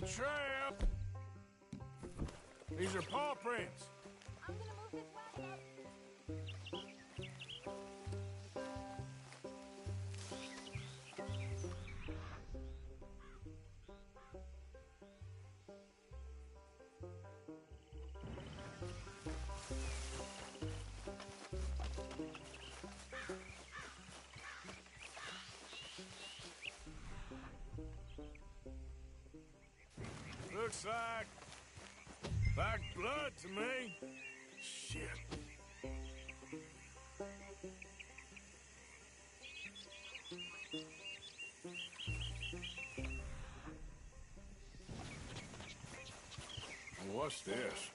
the trap! These are paw prints. I'm gonna move this wagon up. Looks like blood to me. Shit. What's this?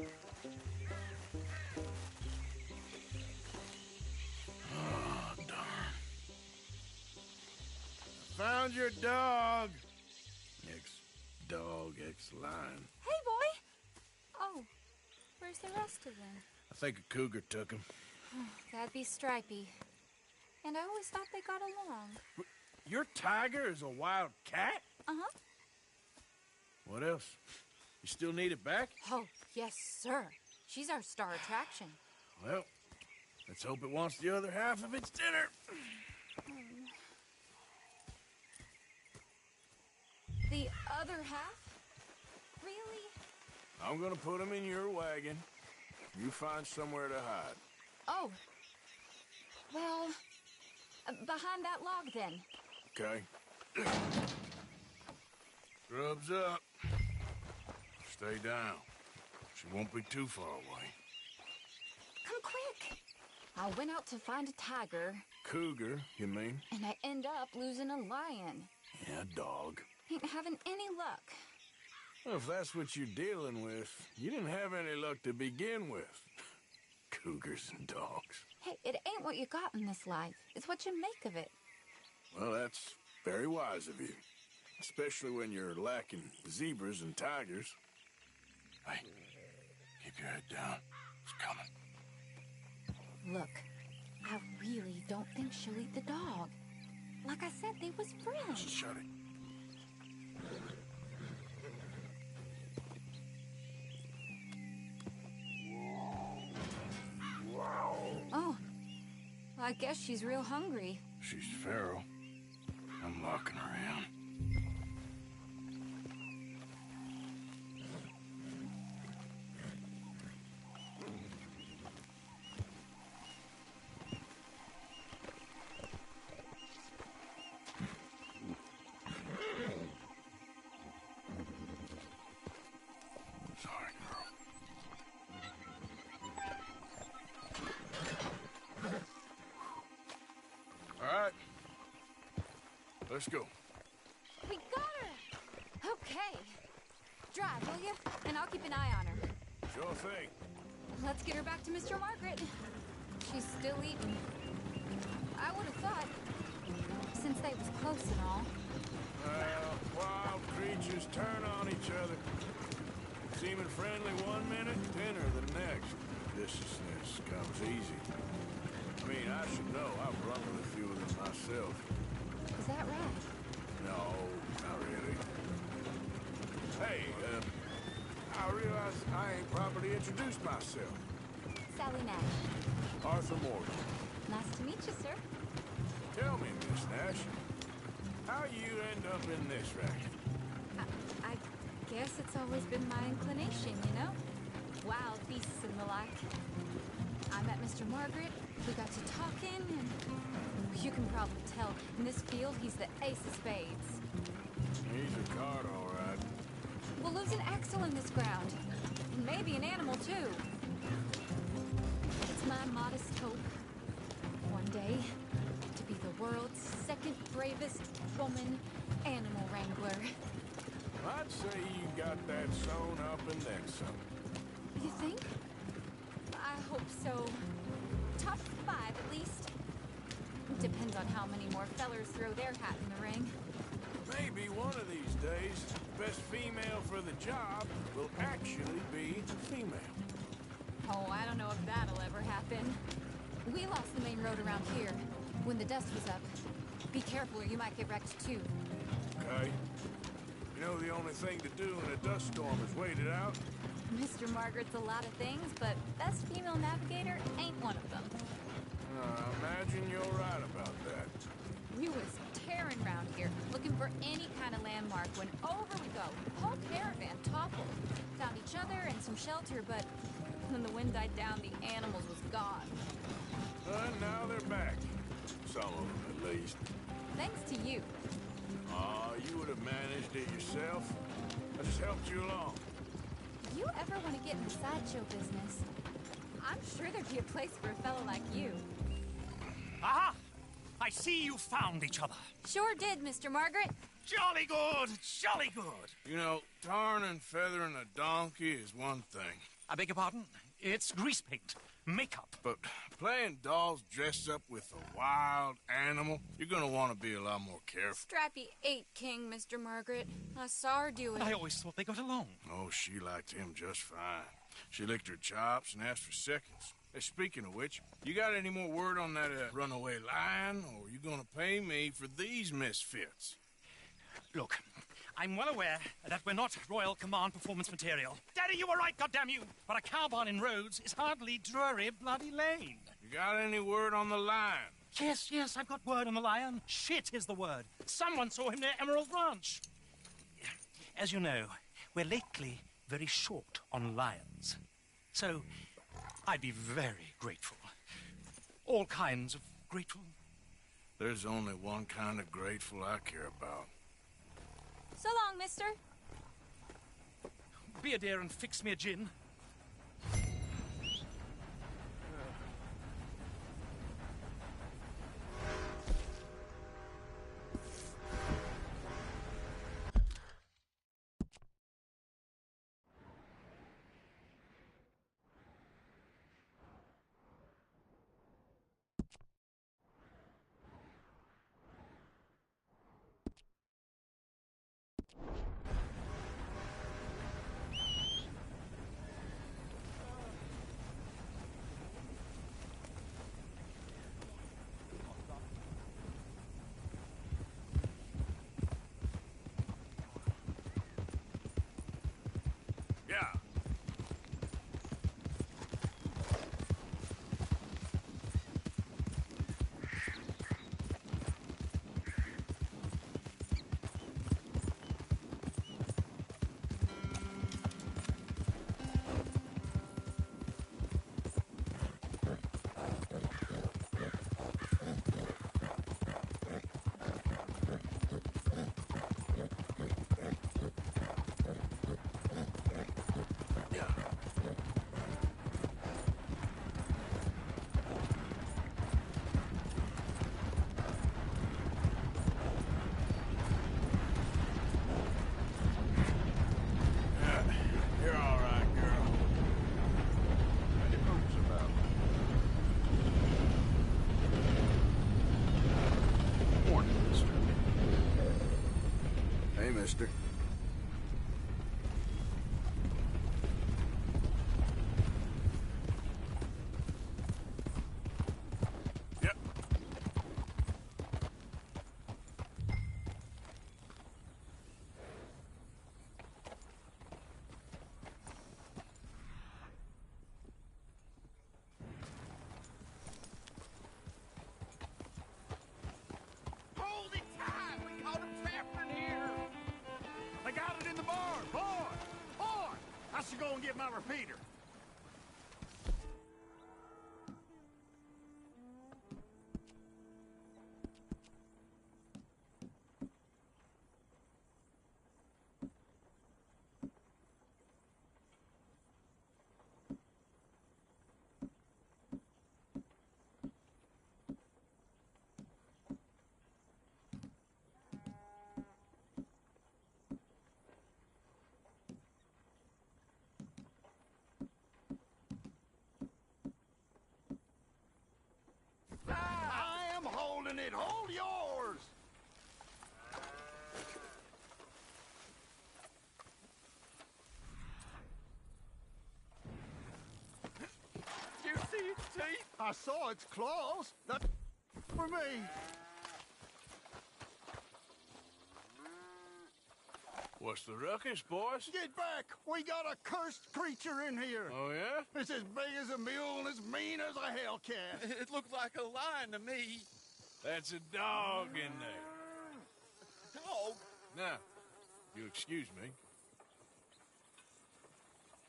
Oh, darn. Found your dog. Ex-dog, ex-lion. Hey, boy! Oh, where's the rest of them? I think a cougar took him. That'd be Stripey. And I always thought they got along. Your tiger is a wild cat? Uh-huh. What else? You still need it back? Oh, yes, sir. She's our star attraction. Well, let's hope it wants the other half of its dinner. The other half? Really? I'm gonna put him in your wagon. You find somewhere to hide. Oh. Well, behind that log, then. Okay. Grub's up. Stay down. She won't be too far away. Come quick. I went out to find a tiger. Cougar, you mean? And I end up losing a lion. Yeah, dog. Ain't having any luck. Well, if that's what you're dealing with, you didn't have any luck to begin with. Cougars and dogs. Hey, it ain't what you got in this life. It's what you make of it. Well, that's very wise of you. Especially when you're lacking zebras and tigers. Hey, keep your head down. It's coming. Look, I really don't think she'll eat the dog. Like I said, they was friends. Shut it. Oh, I guess she's real hungry. She's feral. I'm locking her in. Sorry, girl. All right. Let's go. We got her! Okay. Drive, will you? And I'll keep an eye on her. Sure thing. Let's get her back to Mr. Margaret. She's still eating. I would have thought, since they was close and all. Well, wild creatures turn on each other. Seeming friendly one minute, tender the next. Viciousness comes easy. I mean, I should know. I've run with a few of them myself. Is that right? No, not really. Hey, I realize I ain't properly introduced myself. Sally Nash. Arthur Morgan. Nice to meet you, sir. Tell me, Miss Nash, how you end up in this racket? I guess it's always been my inclination, you know? Wild beasts and the like. I met Mr. Margaret, we got to talking, and you can probably tell, in this field, he's the ace of spades. He's a card, all right. We'll lose an axle in this ground. And maybe an animal, too. It's my modest hope, one day, to be the world's second bravest woman animal wrangler. I'd say you got that sewn up and then some. You think? I hope so. Top 5, at least. Depends on how many more fellers throw their hat in the ring. Maybe one of these days, the best female for the job will actually be female. Oh, I don't know if that'll ever happen. We lost the main road around here when the dust was up. Be careful or you might get wrecked too. Okay? You You know the only thing to do in a dust storm is wait it out? Mr. Margaret's a lot of things, but best female navigator ain't one of them. I imagine you're right about that. We was tearing around here, looking for any kind of landmark when over we go. Whole caravan toppled. Found each other and some shelter, but when the wind died down, the animals was gone. And now they're back. Some of them, at least. Thanks to you. You would have managed it yourself. I just helped you along. If you ever want to get in the sideshow business, I'm sure there'd be a place for a fellow like you. Aha! I see you found each other. Sure did, Mr. Margaret. Jolly good, jolly good. You know, tarring and feathering a donkey is one thing. I beg your pardon? It's grease paint, makeup. But playing dolls dressed up with a wild animal, you're gonna want to be a lot more careful. Strappy ate King, Mr. Margaret. I saw her do it. I always thought they got along. Oh, she liked him just fine. She licked her chops and asked for seconds. Hey, speaking of which, you got any more word on that runaway lion, or are you gonna pay me for these misfits? Look, I'm well aware that we're not Royal Command performance material. Daddy, you were right, goddammit you! But a cow barn in Rhodes is hardly Drury Bloody Lane. You got any word on the lion? Yes, I've got word on the lion. Shit is the word. Someone saw him near Emerald Ranch. As you know, we're lately very short on lions. So, I'd be very grateful. All kinds of grateful. There's only one kind of grateful I care about. So long, mister. Be a dear and fix me a gin. Yeah. You're all right, girl. What your boots about? Morning, mister. Hey, mister. Yep. Hold it tight! We caught him trapped in here! They got it in the barn! Boy! I should go and get my repeater. I am holding it! Hold yours! You see its teeth? I saw its claws. That's for me. What's the ruckus, boys? Get back! We got a cursed creature in here. Oh, yeah? It's as big as a mule and as mean as a hellcat. It looked like a lion to me. That's a dog in there. Dog? Now, you excuse me.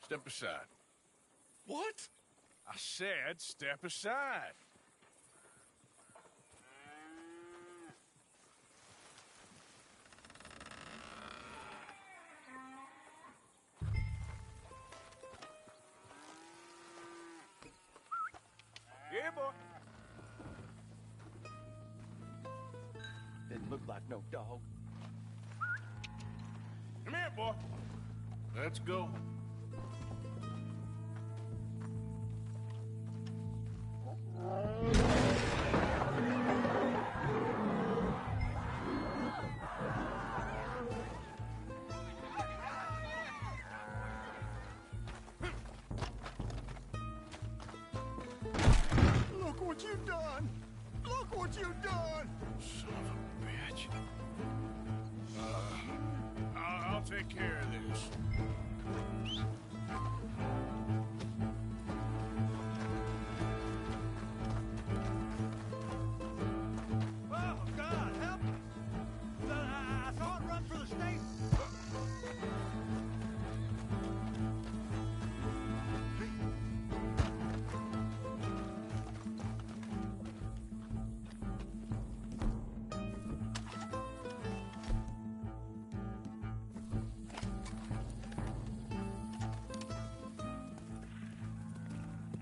Step aside. What? I said step aside. Yeah, boy. Didn't look like no dog. Come here, boy. Let's go. Look what you've done! Look what you've done! Son of a bitch. I'll take care of this. Oh, God, help me! I saw it run through the stable.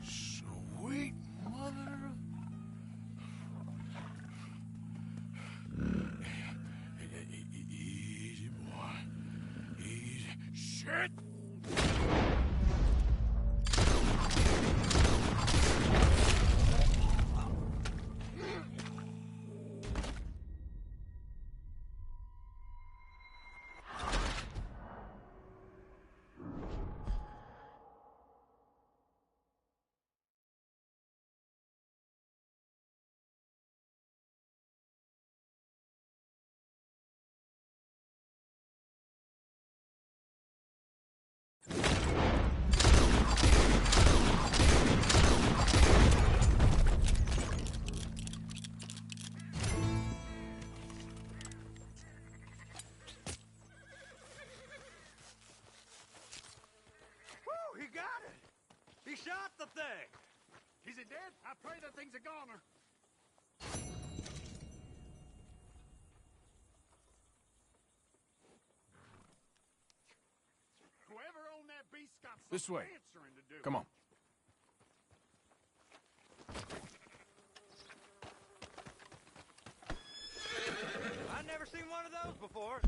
Sweet mother of... Easy, boy. Easy. Shit! Woo, he got it! He shot the thing! Is it dead? I pray that thing's a goner. Whoever owned that beast got some This way. answering to do. Come on. I've never seen one of those before.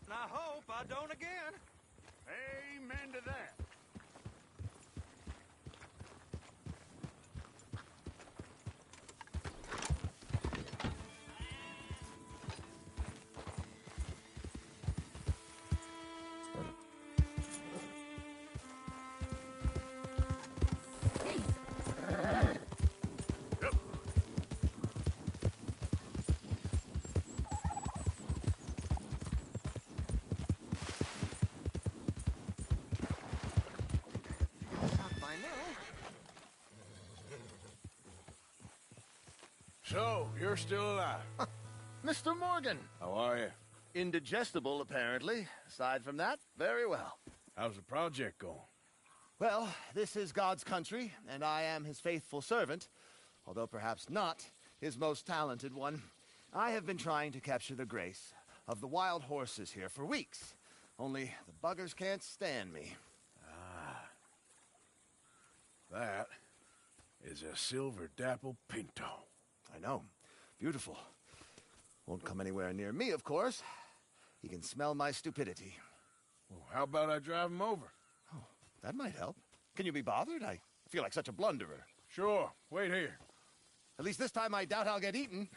And I hope I don't again. Amen to that. So, you're still alive. Mr. Morgan. How are you? Indigestible, apparently. Aside from that, very well. How's the project going? Well, this is God's country, and I am his faithful servant, although perhaps not his most talented one. I have been trying to capture the grace of the wild horses here for weeks, only the buggers can't stand me. That is a silver dapple pinto. I know. Beautiful. Won't come anywhere near me, of course. He can smell my stupidity. Well, how about I drive him over? Oh, that might help. Can you be bothered? I feel like such a blunderer. Sure. Wait here. At least this time I doubt I'll get eaten.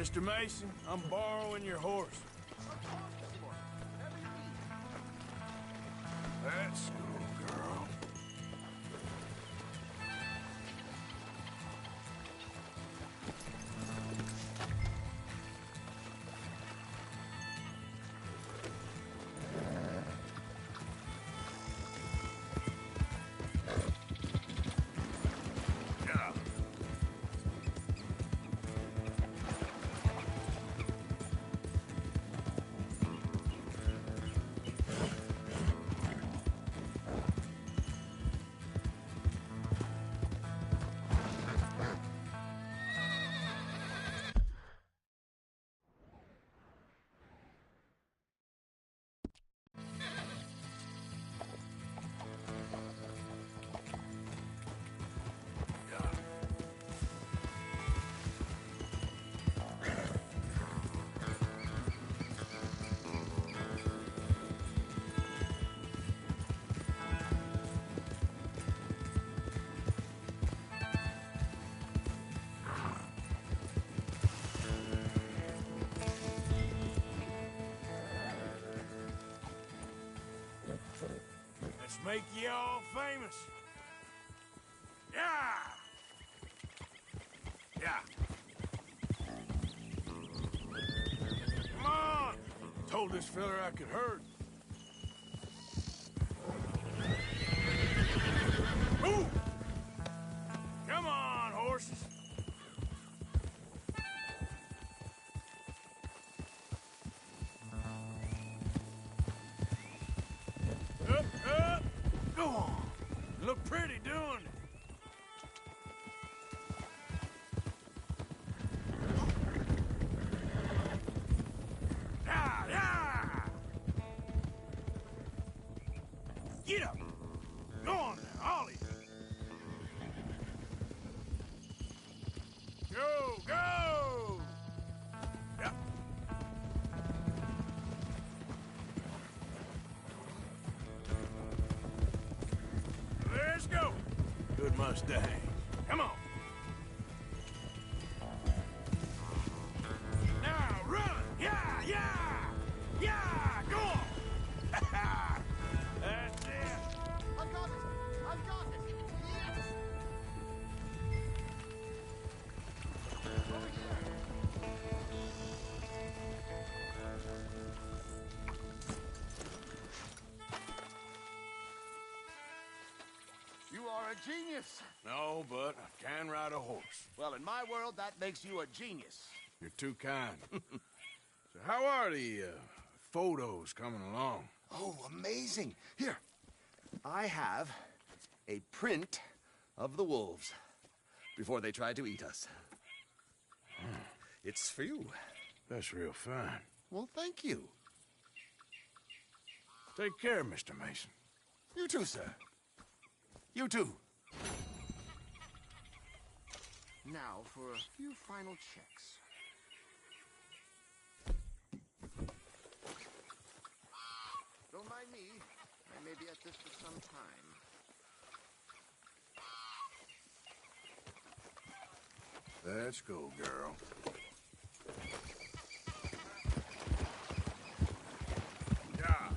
Mr. Mason, I'm borrowing your horse. Let's go, girl. Let's make you all famous. Yeah! Yeah. Come on! Told this fella I could hurt. Move! Come on, horses. Up, up! Go on. You look pretty doing it. Yeah, yeah! Get up! Go on now, Ollie! Go, go! Yeah. Let's go! Good Mustang. Come on! Now run! Yeah, yeah! Yeah! Go on! That's it! I got it! I got it! Yes! Over here! You are a genius. No, but I can ride a horse. Well, in my world, that makes you a genius. You're too kind. So how are the photos coming along? Oh, amazing. Here, I have a print of the wolves before they tried to eat us. It's for you. That's real fine. Well, thank you. Take care, Mr. Mason. You too, sir. You too. Now for a few final checks. Don't mind me. I may be at this for some time. Let's go, girl. Yeah.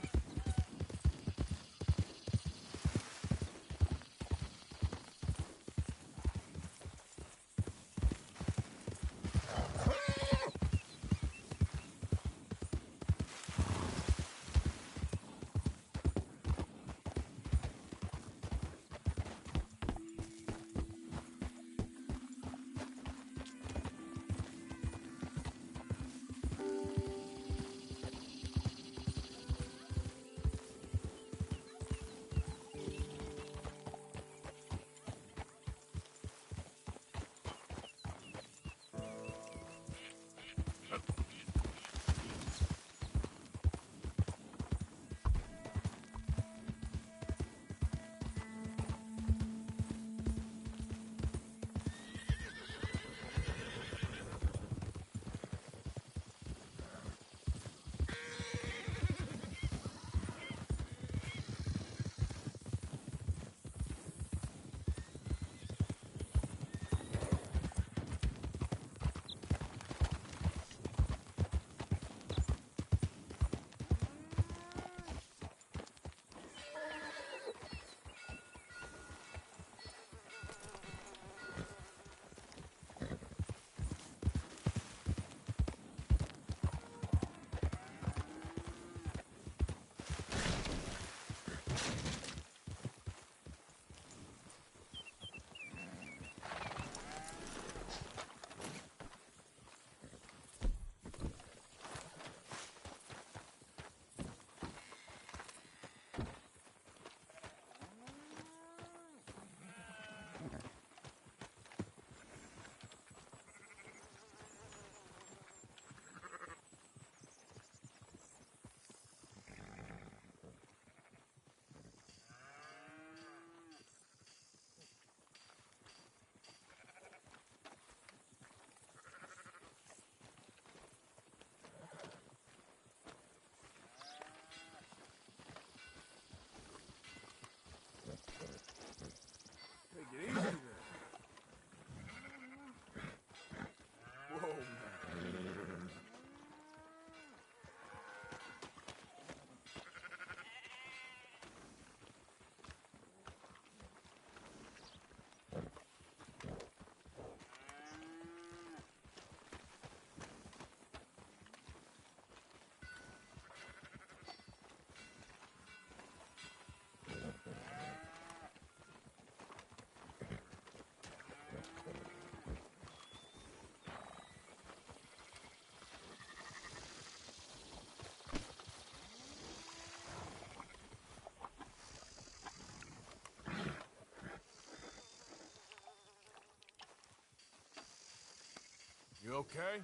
You okay?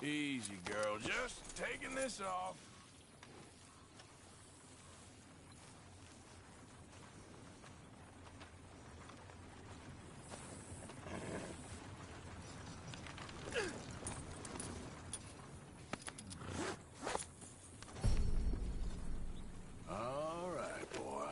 Easy, girl. Just taking this off. All right, boy.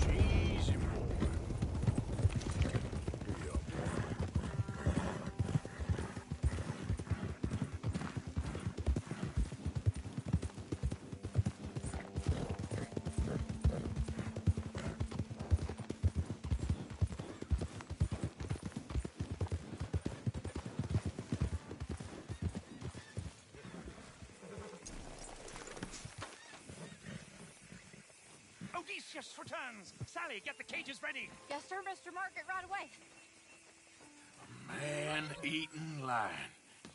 Easy, boy. Here you are, boy. Odysseus returns! Sally, get the cages ready! Yes, sir, Mr. Margaret, right away. Man-eating lion.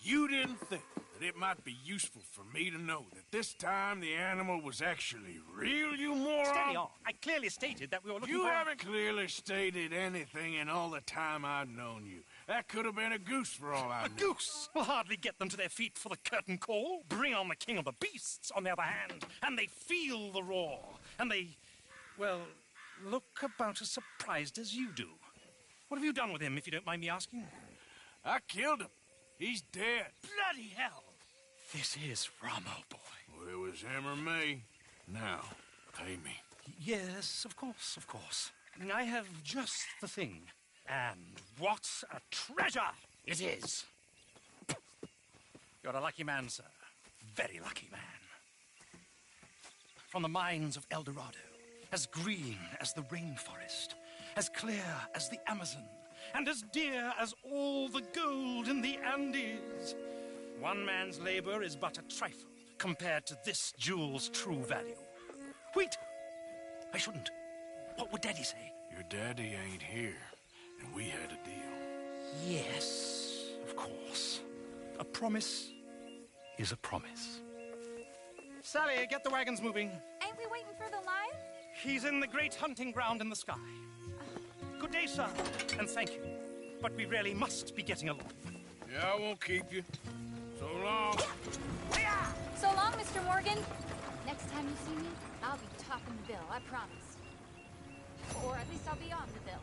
You didn't think that it might be useful for me to know that this time the animal was actually real, you moron? Steady on. I clearly stated that we were looking You for... haven't clearly stated anything in all the time I've known you. That could have been a goose for all I A knew. goose will hardly get them to their feet for the curtain call. Bring on the king of the beasts, on the other hand, and they feel the roar. And they, well, look about as surprised as you do. What have you done with him, if you don't mind me asking? I killed him. He's dead. Bloody hell! This is Ramo, boy. Well, it was him or me. Now, pay me. Yes, of course, of course. I have just the thing. And what a treasure it is! You're a lucky man, sir. Very lucky man. From the mines of El Dorado, as green as the rainforest, as clear as the Amazon, and as dear as all the gold in the Andes. One man's labor is but a trifle compared to this jewel's true value. Wait! I shouldn't. What would Daddy say? Your daddy ain't here, and we had a deal. Yes, of course. A promise is a promise. Sally, get the wagons moving. Ain't we waiting for the lion? He's in the great hunting ground in the sky. Good day, sir, and thank you. But we really must be getting along. Yeah, I won't keep you. So long. So long, Mr. Morgan. Next time you see me, I'll be topping the bill, I promise. Or at least I'll be on the bill.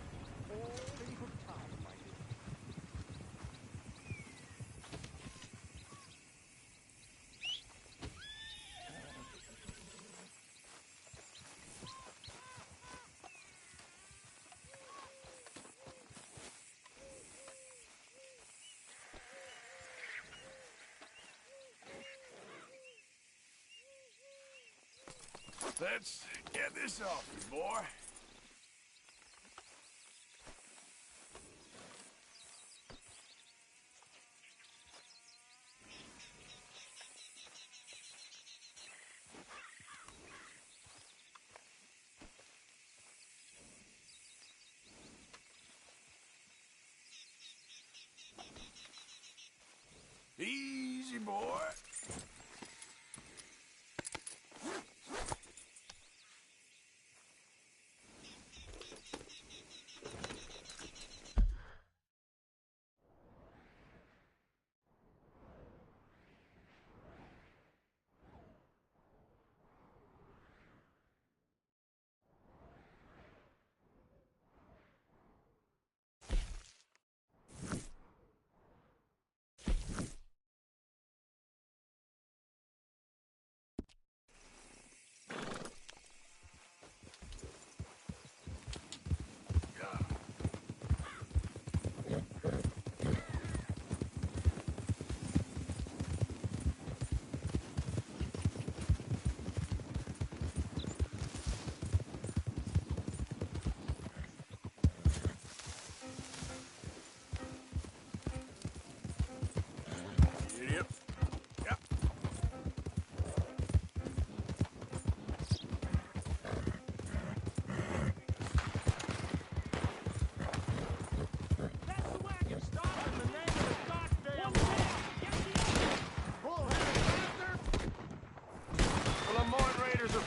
Let's get this off you, boy. Easy, boy. Yep. Yep. That's the wagon. Stop in the name of the goddamn law. Bullheaded bastard. Well, the Mort Raiders are...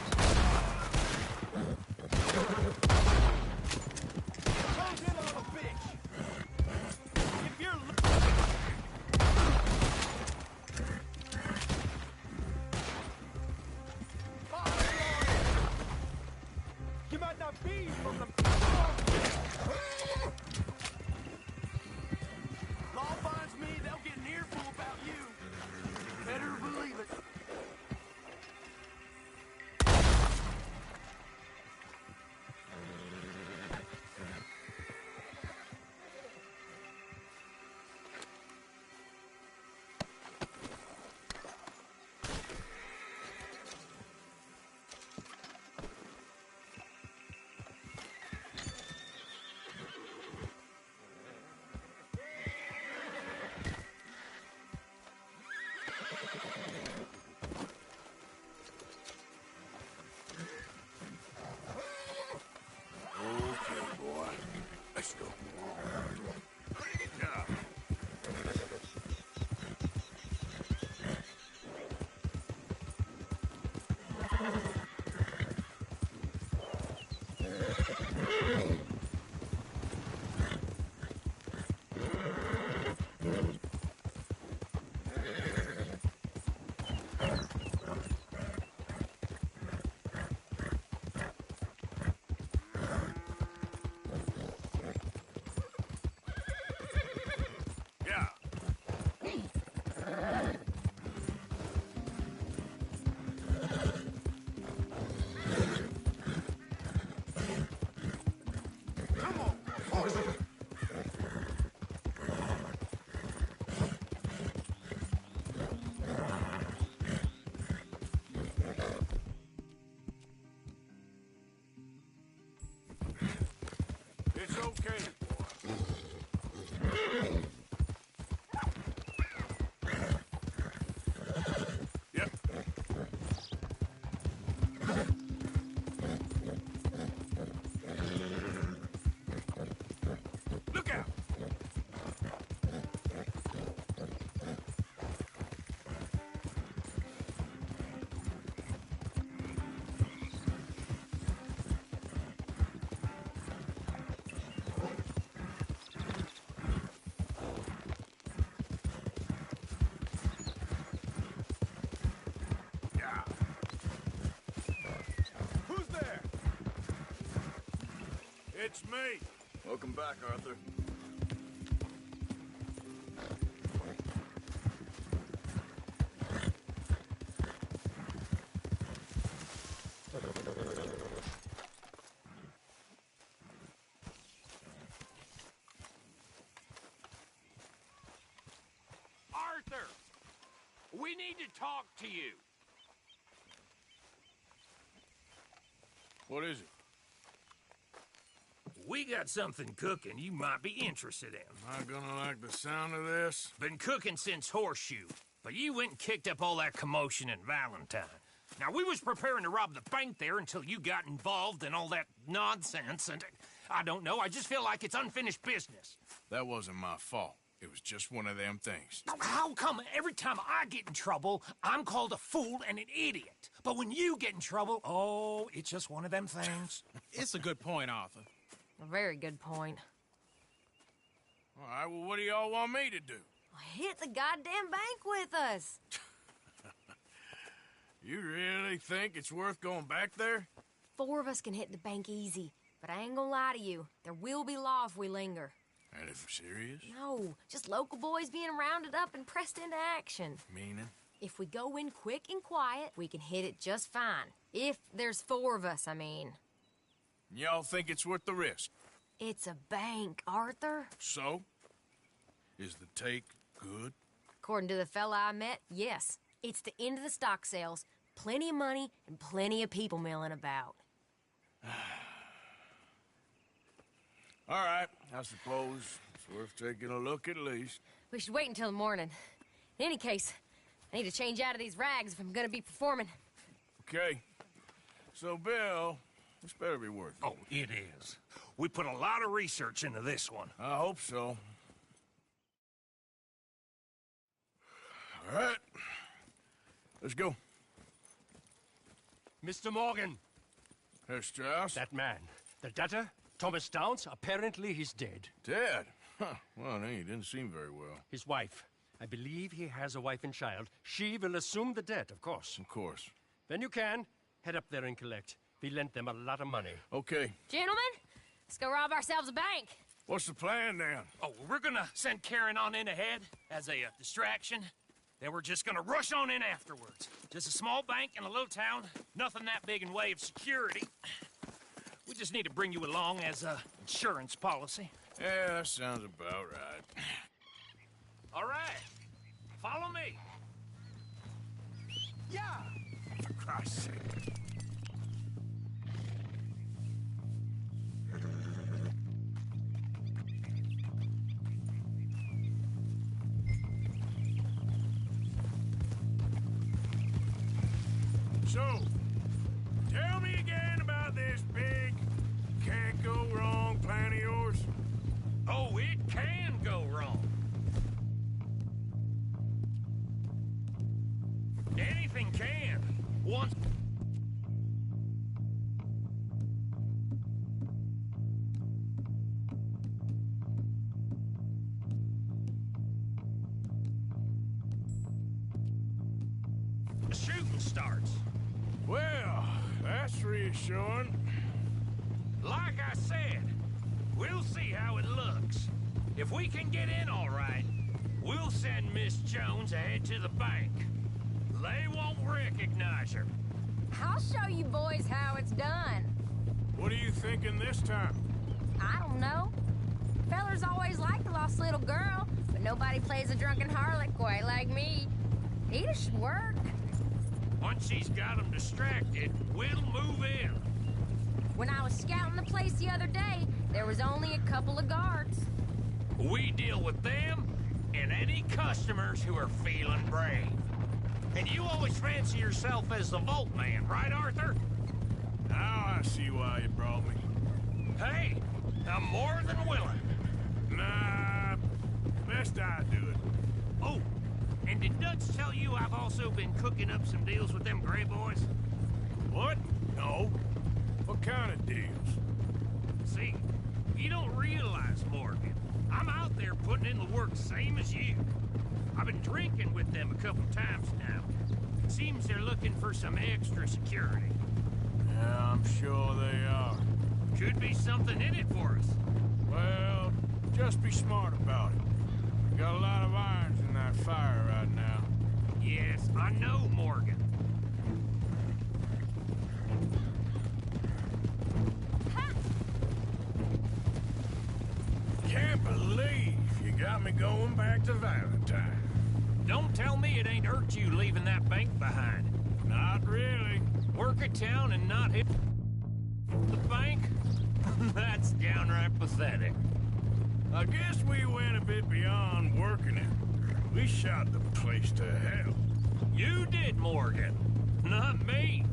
Close in on a bitch. If you're... You might not be from the... Law finds me, they'll get an earful about you. Better believe it. Okay, boy. Let's go. Yeah. Yeah. Come on. It's okay, boy. Yep. Look out! It's me. Welcome back, Arthur. Arthur! We need to talk to you. What is it? We got something cooking you might be interested in. Am I gonna like the sound of this? Been cooking since Horseshoe, but you went and kicked up all that commotion in Valentine. Now, we was preparing to rob the bank there until you got involved in all that nonsense, and I don't know, I just feel like it's unfinished business. That wasn't my fault. It was just one of them things. How come every time I get in trouble, I'm called a fool and an idiot? But when you get in trouble, oh, it's just one of them things. It's a good point, Arthur. A very good point. All right, well, what do y'all want me to do? Hit the goddamn bank with us. You really think it's worth going back there? 4 of us can hit the bank easy, but I ain't gonna lie to you. There will be law if we linger. And if we're serious? No, just local boys being rounded up and pressed into action. Meaning? If we go in quick and quiet, we can hit it just fine. If there's 4 of us, I mean. Y'all think it's worth the risk? It's a bank, Arthur. So? Is the take good? According to the fella I met, yes. It's the end of the stock sales. Plenty of money and plenty of people milling about. All right, I suppose it's worth taking a look at least. We should wait until the morning. In any case, I need to change out of these rags if I'm gonna be performing. Okay. So, Bill, this better be worth it. Oh, it is. We put a lot of research into this one. I hope so. All right. Let's go. Mr. Morgan. Herr Strauss? That man. The debtor, Thomas Downs, apparently he's dead. Dead? Huh. Well, no, he didn't seem very well. His wife. I believe he has a wife and child. She will assume the debt, of course. Of course. When you can, head up there and collect. We lent them a lot of money. Okay. Gentlemen, let's go rob ourselves a bank. What's the plan, then? Oh, we're gonna send Karen on in ahead as a distraction. Then we're just gonna rush on in afterwards. Just a small bank in a little town. Nothing that big in way of security. We just need to bring you along as a insurance policy. Yeah, that sounds about right. All right. Follow me. Yeah! For Christ's sake. So, tell me again about this big, can't go wrong plan of yours. Oh, it can go wrong. Anything can. Once... the shooting starts. Well, that's reassuring. Like I said, we'll see how it looks. If we can get in all right, we'll send Miss Jones ahead to the bank. They won't recognize her. I'll show you boys how it's done. What are you thinking this time? I don't know. Fellers always like the lost little girl, but nobody plays a drunken harlot quite like me. It should work. Once she's got them distracted, we'll move in. When I was scouting the place the other day, there was only a couple of guards. We deal with them and any customers who are feeling brave. And you always fancy yourself as the Vault Man, right, Arthur? Now I see why you brought me. Hey, I'm more than willing. Nah, best I do it. Oh, and did Dutch tell you I've also been cooking up some deals with them Gray Boys? What? No. What kind of deals? See, you don't realize, Morgan. I'm out there putting in the work same as you. I've been drinking with them a couple times now. Seems they're looking for some extra security. Yeah, I'm sure they are. Could be something in it for us. Well, just be smart about it. Got a lot of irons in that fire right now. Yes, I know, Morgan. Can't believe you got me going back to Valentine. Don't tell me it ain't hurt you leaving that bank behind. Not really. Work a town and not hit the bank? That's downright pathetic. I guess we went a bit beyond working it. We shot the place to hell. You did, Morgan. Not me.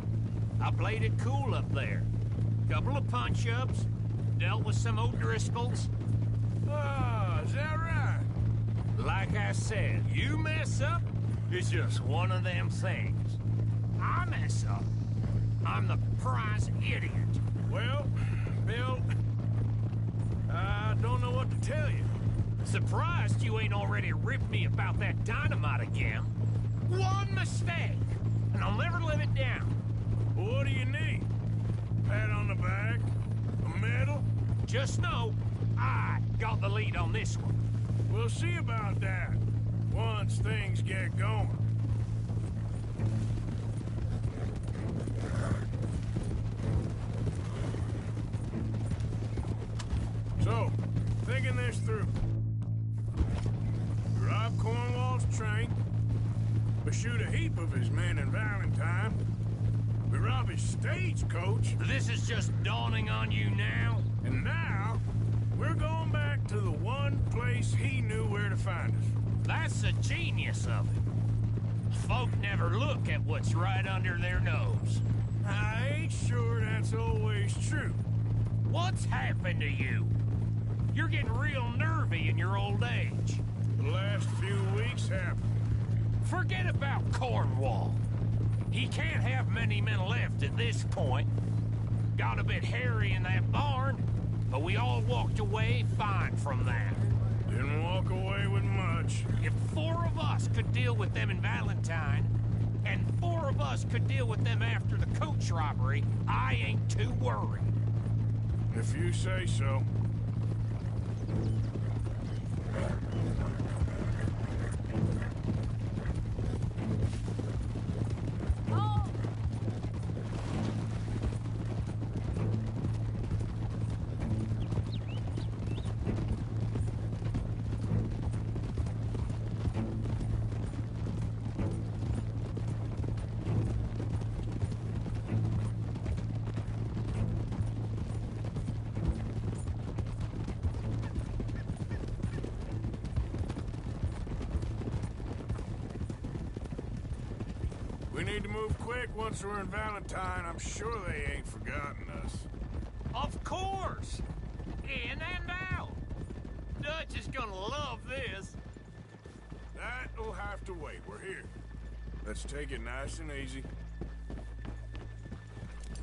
I played it cool up there. Couple of punch-ups, dealt with some O'Driscolls. Ah, is that right? Like I said, you mess up, it's just one of them things. I mess up, I'm the prize idiot. Well, Bill, I don't know what to tell you. Surprised you ain't already ripped me about that dynamite again. One mistake, and I'll never live it down. What do you need? Pat on the back? A medal? Just know, I got the lead on this one. We'll see about that once things get going. So, thinking this through. We rob Cornwall's train. We shoot a heap of his men in Valentine. We rob his stagecoach. This is just dawning on you now? And now, we're going back to the one place he knew where to find us. That's the genius of it. Folk never look at what's right under their nose. I ain't sure that's always true. What's happened to you? You're getting real nervy in your old age. The last few weeks happened. Forget about Cornwall. He can't have many men left at this point. Got a bit hairy in that barn, but we all walked away fine from that. Didn't walk away with much. If 4 of us could deal with them in Valentine, and 4 of us could deal with them after the coach robbery, I ain't too worried. If you say so. Oh! We need to move quick once we're in Valentine. I'm sure they ain't forgotten us. Of course! In and out! Dutch is gonna love this. That'll have to wait. We're here. Let's take it nice and easy.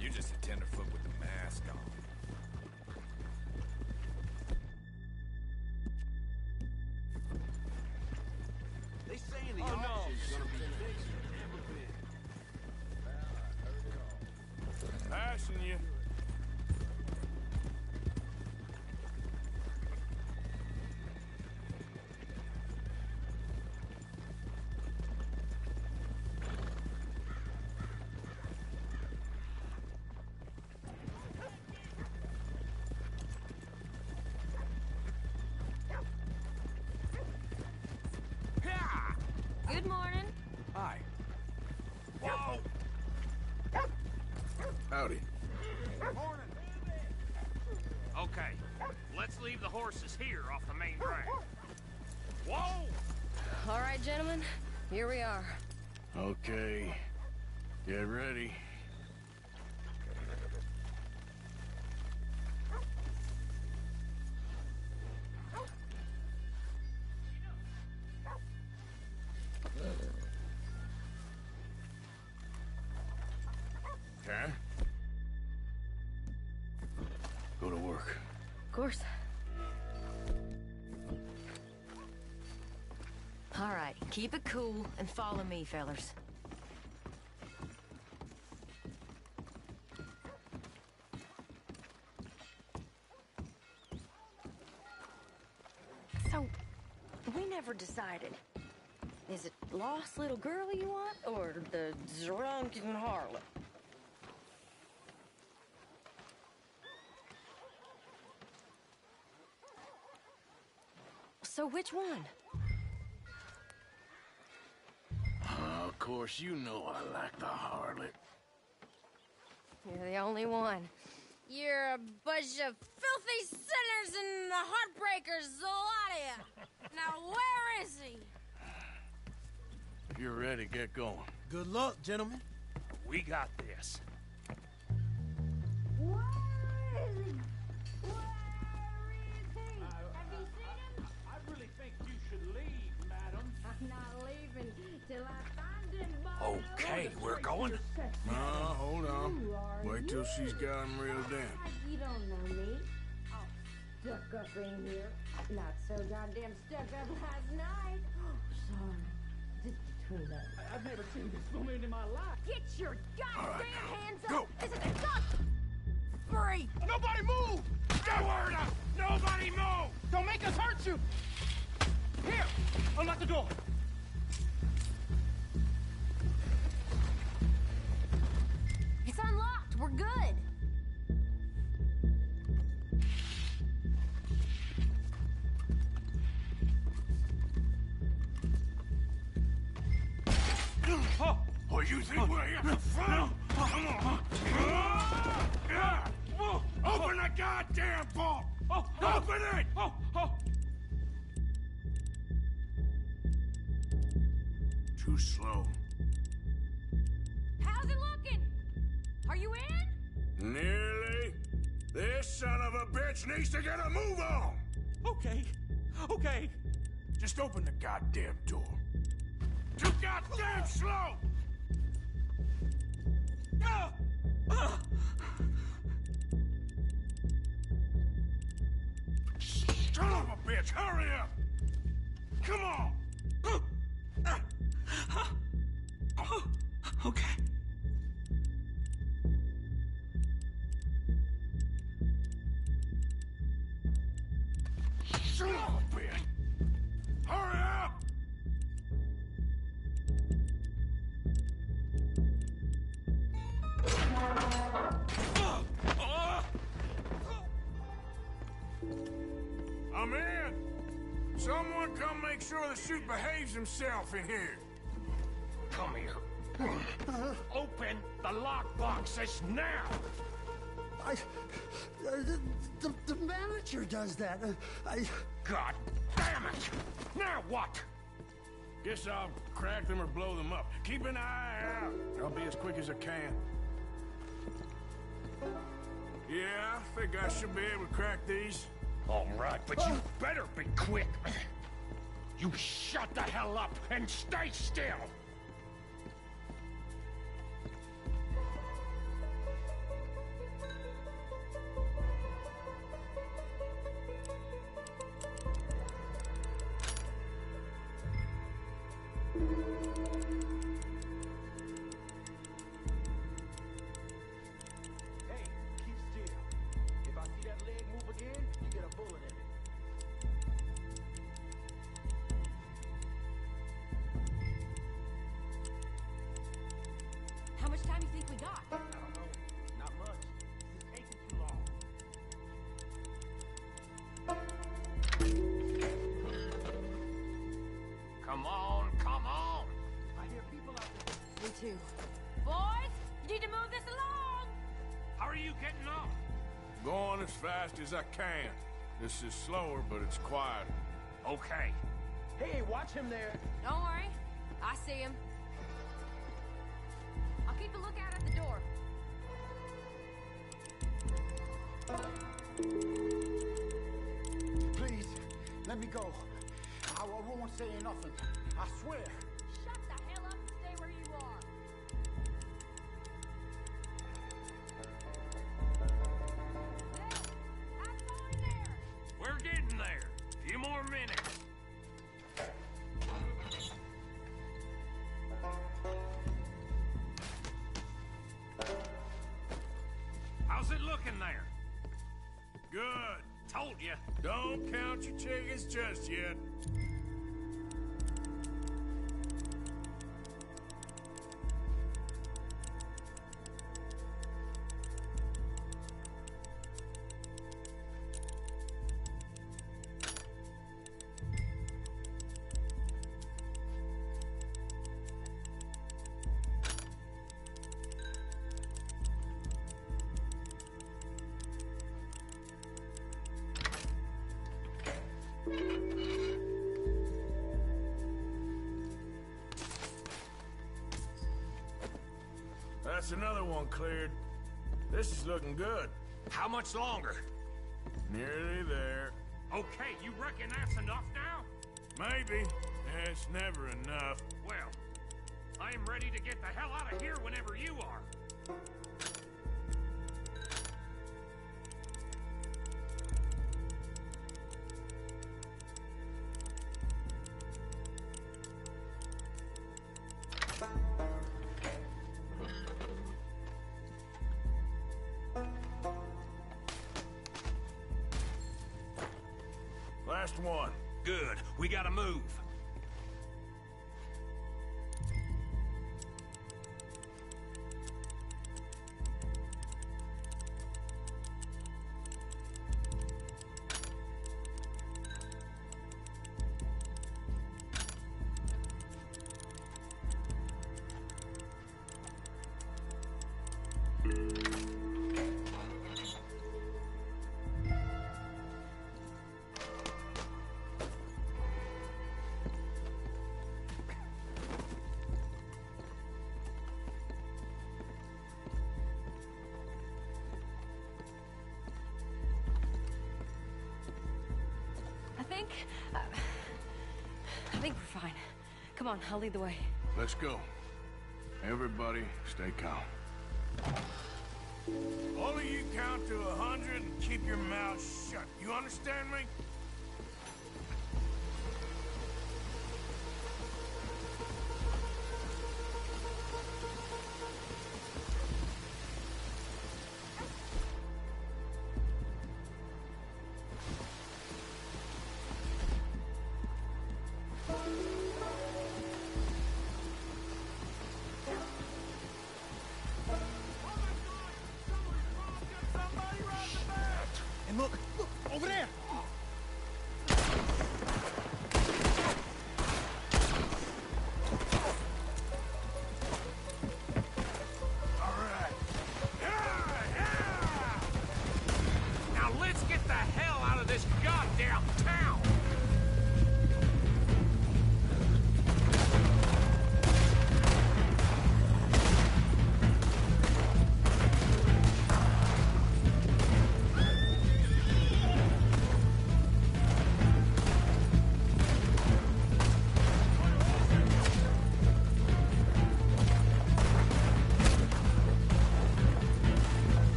You're just a tenderfoot with the mask on. They saying the auction's gonna be bigger than ever been. Passing you. Good morning. Hi. Whoa! Howdy. Okay, let's leave the horses here off the main drag. Whoa! All right, gentlemen, here we are. Okay. Get ready. Okay. Go to work. Of course. All right, keep it cool and follow me, fellers. we never decided. Is it lost little girl you want, or the drunken harlot? So which one? Of course, you know I like the harlot. You're the only one. You're a bunch of filthy sinners and heartbreakers, a lot of you. Now, where is he? If you're ready, get going. Good luck, gentlemen. We got this. Where is he? Have you seen him? I really think you should leave, madam. I'm not leaving till I find him, boy. Okay, we're going. No, hold on. Wait till she's got him reeled in. You don't know me. Oh, stuck up in here. Not so goddamn stuck up last night. Sorry. Just between us. I've never seen this woman in my life. Get your goddamn hands up! Go. This is a gun! Free! Nobody move! Get word up! Nobody move! Don't make us hurt you! Here! Unlock the door! It's unlocked. We're good. Oh, you think we're here for fun? Come on. Open the goddamn vault! Open it! Too slow. How's it looking? Are you in? Nearly. This son of a bitch needs to get a move on! Okay. Just open the goddamn door. Too goddamn slow! Son of a bitch, hurry up! Come on! Okay. Son of a bitch! Hurry up! I'm in! Someone come make sure the chute behaves himself in here. Come here. Open the lockboxes now! The manager does that. God damn it! Now what? Guess I'll crack them or blow them up. Keep an eye out. I'll be as quick as I can. Yeah, I think I should be able to crack these. All right, but you better be quick. You shut the hell up and stay still! Hey, keep still. If I see that leg move again, you get a bullet in it. How much time do you think we got? I don't know. Not much. This is taking too long. Come on, come on! I hear people out there. Me too. Boys, you need to move this along. How are you getting off? Going as fast as I can. This is slower, but it's quiet. Okay. Hey, watch him there. Don't worry. I see him. I'll keep a lookout at the door. Please, let me go. I won't say nothing. I swear. Shut the hell up and stay where you are. Hey, how's it going there? We're getting there. Few more minutes. How's it looking there? Good. Told you. Don't count your chickens just yet. That's another one cleared. This is looking good. How much longer? Nearly there. Okay, you reckon that's enough now? Maybe. It's never enough. Well, I am ready to get the hell out of here whenever you are. Last one. Good. We gotta move. I think we're fine. Come on, I'll lead the way. Let's go. Everybody, stay calm. All of you count to 100 and keep your mouths shut. You understand me? And look, over there! Now let's get the hell out of this goddamn town!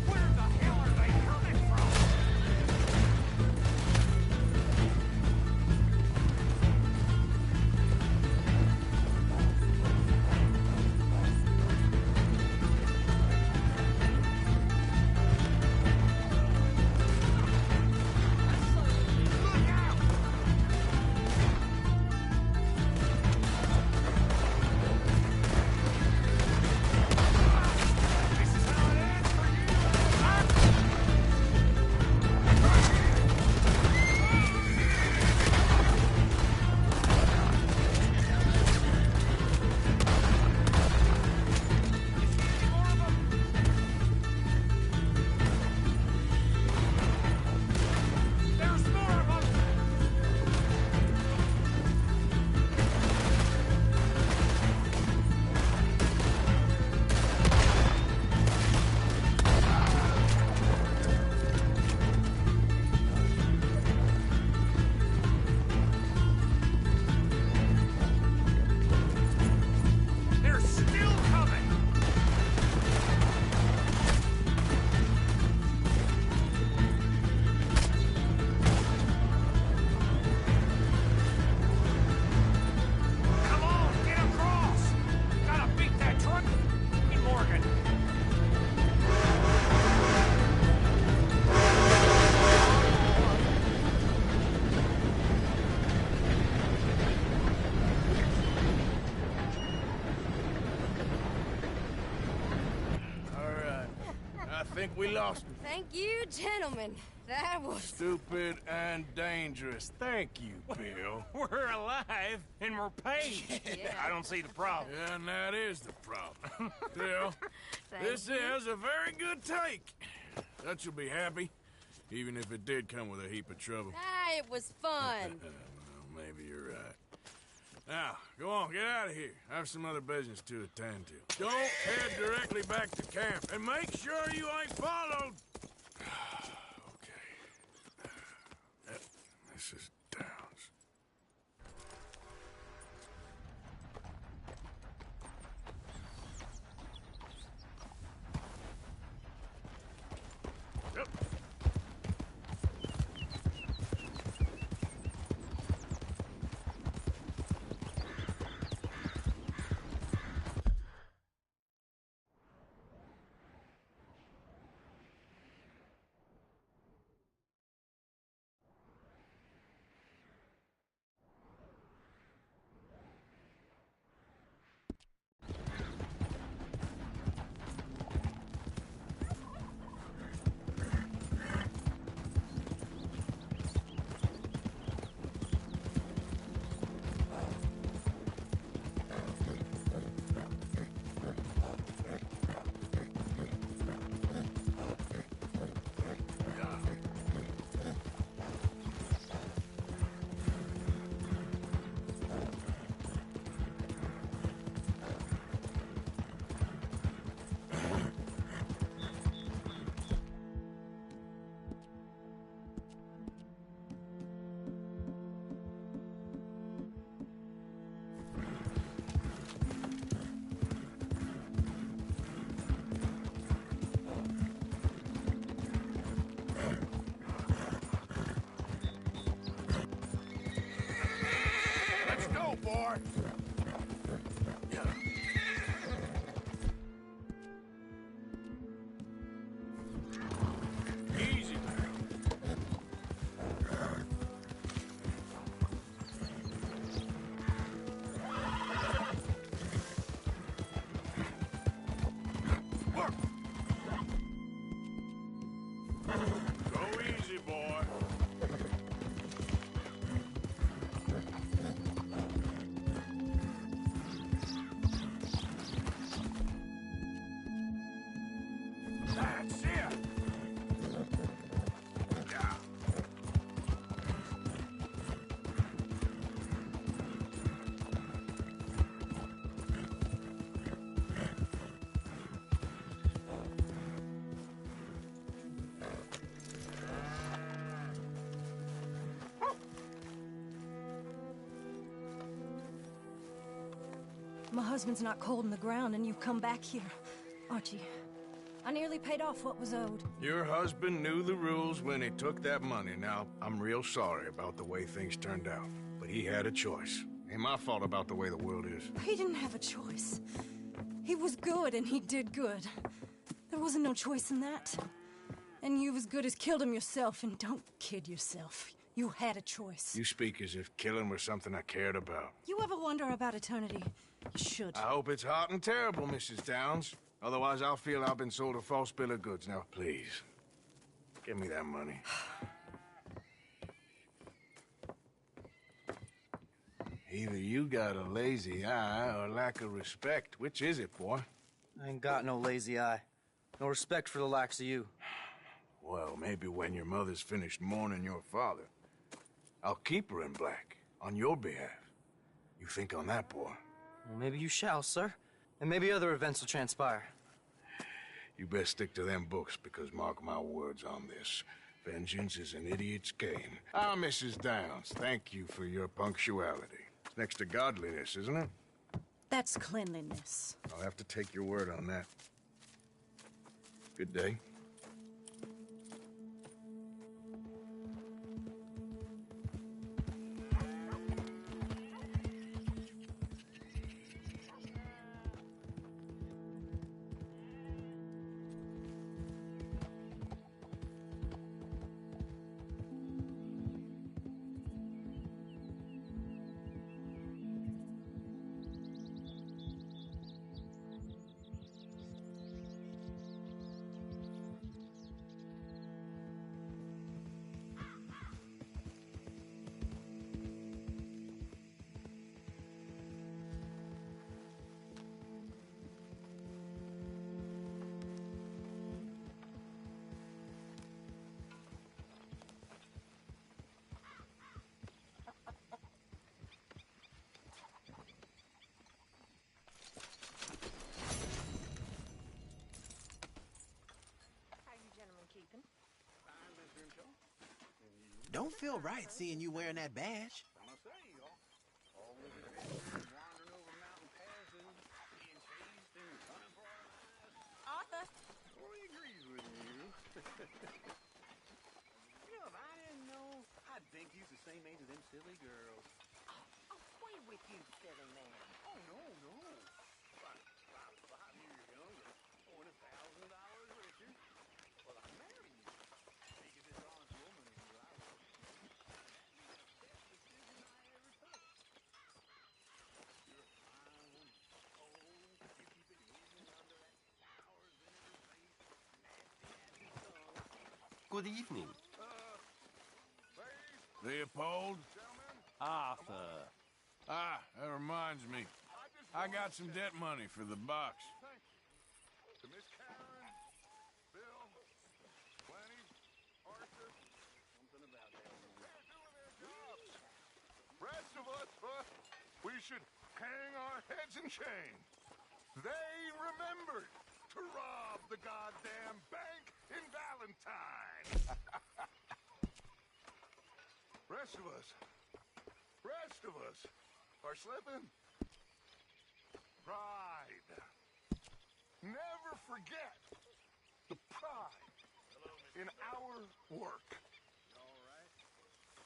Where the hell are they coming from? Look out! This is how it ends for you! There's more of them! They're still coming! Come on, get across! Gotta beat that truck! Hey, Morgan! All right. I think we lost him. Thank you, gentlemen. That was... Stupid and dangerous. Thank you, Bill. We're alive and we're paid. I don't see the problem. Yeah, and that is the problem. Bill, Thank this you. is a very good take. Dutch will be happy, even if it did come with a heap of trouble. Ah, it was fun. Well, maybe you're right. Now, go on, get out of here. I have some other business to attend to. Don't head directly back to camp, and make sure you ain't followed. Okay. Yep, this is Downs. Yep. Let's go, boy! Easy, man. Work! Go easy, boy. That's it! Yeah. My husband's not cold in the ground, and you've come back here, Archie. I nearly paid off what was owed. Your husband knew the rules when he took that money. Now, I'm real sorry about the way things turned out. But he had a choice. Ain't my fault about the way the world is. He didn't have a choice. He was good, and he did good. There wasn't no choice in that. And you as good as killed him yourself, and don't kid yourself. You had a choice. You speak as if killing was something I cared about. You ever wonder about eternity? You should. I hope it's hot and terrible, Mrs. Downs. Otherwise, I'll feel I've been sold a false bill of goods. Now, please, give me that money. Either you got a lazy eye or lack of respect. Which is it, boy? I ain't got no lazy eye. No respect for the likes of you. Well, maybe when your mother's finished mourning your father, I'll keep her in black, on your behalf. You think on that, boy? Well, maybe you shall, sir. And maybe other events will transpire. You best stick to them books, because mark my words on this. Vengeance is an idiot's game. Ah, Mrs. Downs, thank you for your punctuality. It's next to godliness, isn't it? That's cleanliness. I'll have to take your word on that. Good day. Don't feel right seeing you wearing that badge. I say, y'all. All over the wandering over mountain passes, being chased and running for our lives. Arthur! Oh, he agrees with you. You know, if I didn't know, I'd think he's the same age as them silly girls. Away with you, silly man. Oh, no, no. If I was 5 years younger, oh, and $1,000 richer, well, I'd marry you. Take this honest woman in you, I would. That'd be the best decision I ever took. You're a fine woman. Oh, you keep it hidden under that sour vinegar face, nasty, nasty tongue. Good evening. Leopold? Arthur. Ah, that reminds me. I got some debt money for the box. To Miss Karen, Bill, Plenty, Arthur, something about that. They're doing their jobs. Rest of us, we should hang our heads in shame. They remembered to rob the goddamn bank in Valentine. Rest of us are slipping. Pride. Never forget the pride in our work. All right.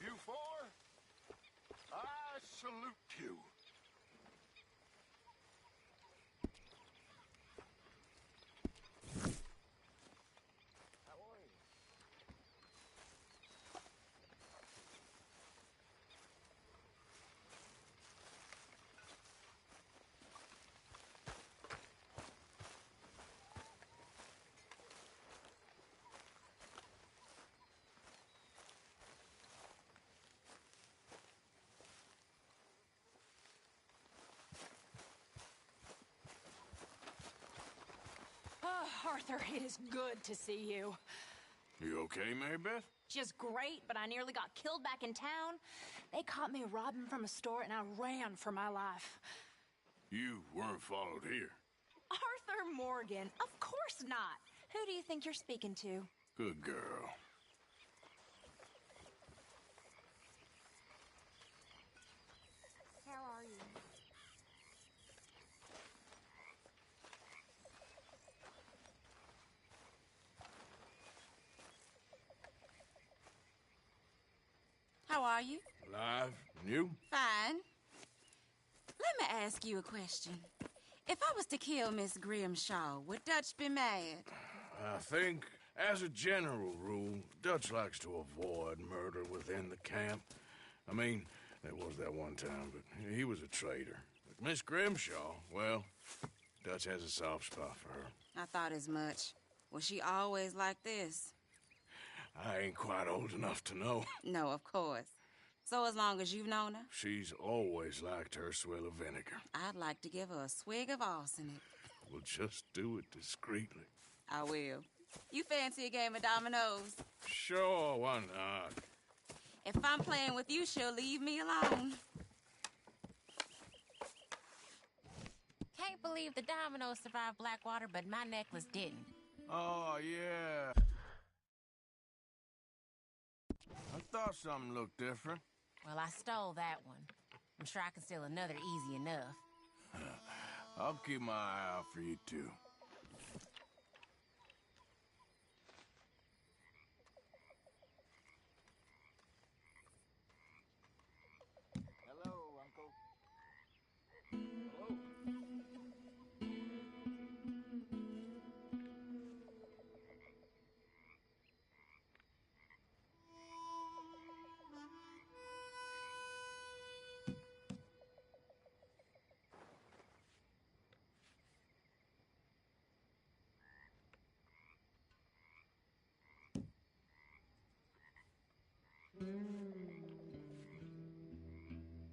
You four, I salute you. How are you? Oh, Arthur, it is good to see you. You okay, Marybeth? Just great, but I nearly got killed back in town. They caught me robbing from a store, and I ran for my life. You weren't followed here. Arthur Morgan, of course not. Who do you think you're speaking to? Good girl. How are you? How are you? Alive? And you? Fine. Let me ask you a question. If I was to kill Miss Grimshaw, would Dutch be mad? I think, as a general rule, Dutch likes to avoid murder within the camp. I mean, there was that one time, but he was a traitor. But Miss Grimshaw, well, Dutch has a soft spot for her. I thought as much. Was she always like this? I ain't quite old enough to know. No, of course. So as long as you've known her? She's always liked her swill of vinegar. I'd like to give her a swig of arsenic. We'll just do it discreetly. I will. You fancy a game of dominoes? Sure, why not? If I'm playing with you, she'll leave me alone. Can't believe the dominoes survived Blackwater, but my necklace didn't. Oh, yeah. I thought something looked different. Well, I stole that one. I'm sure I can steal another easy enough. I'll keep my eye out for you, too. Hello, Uncle. Hello.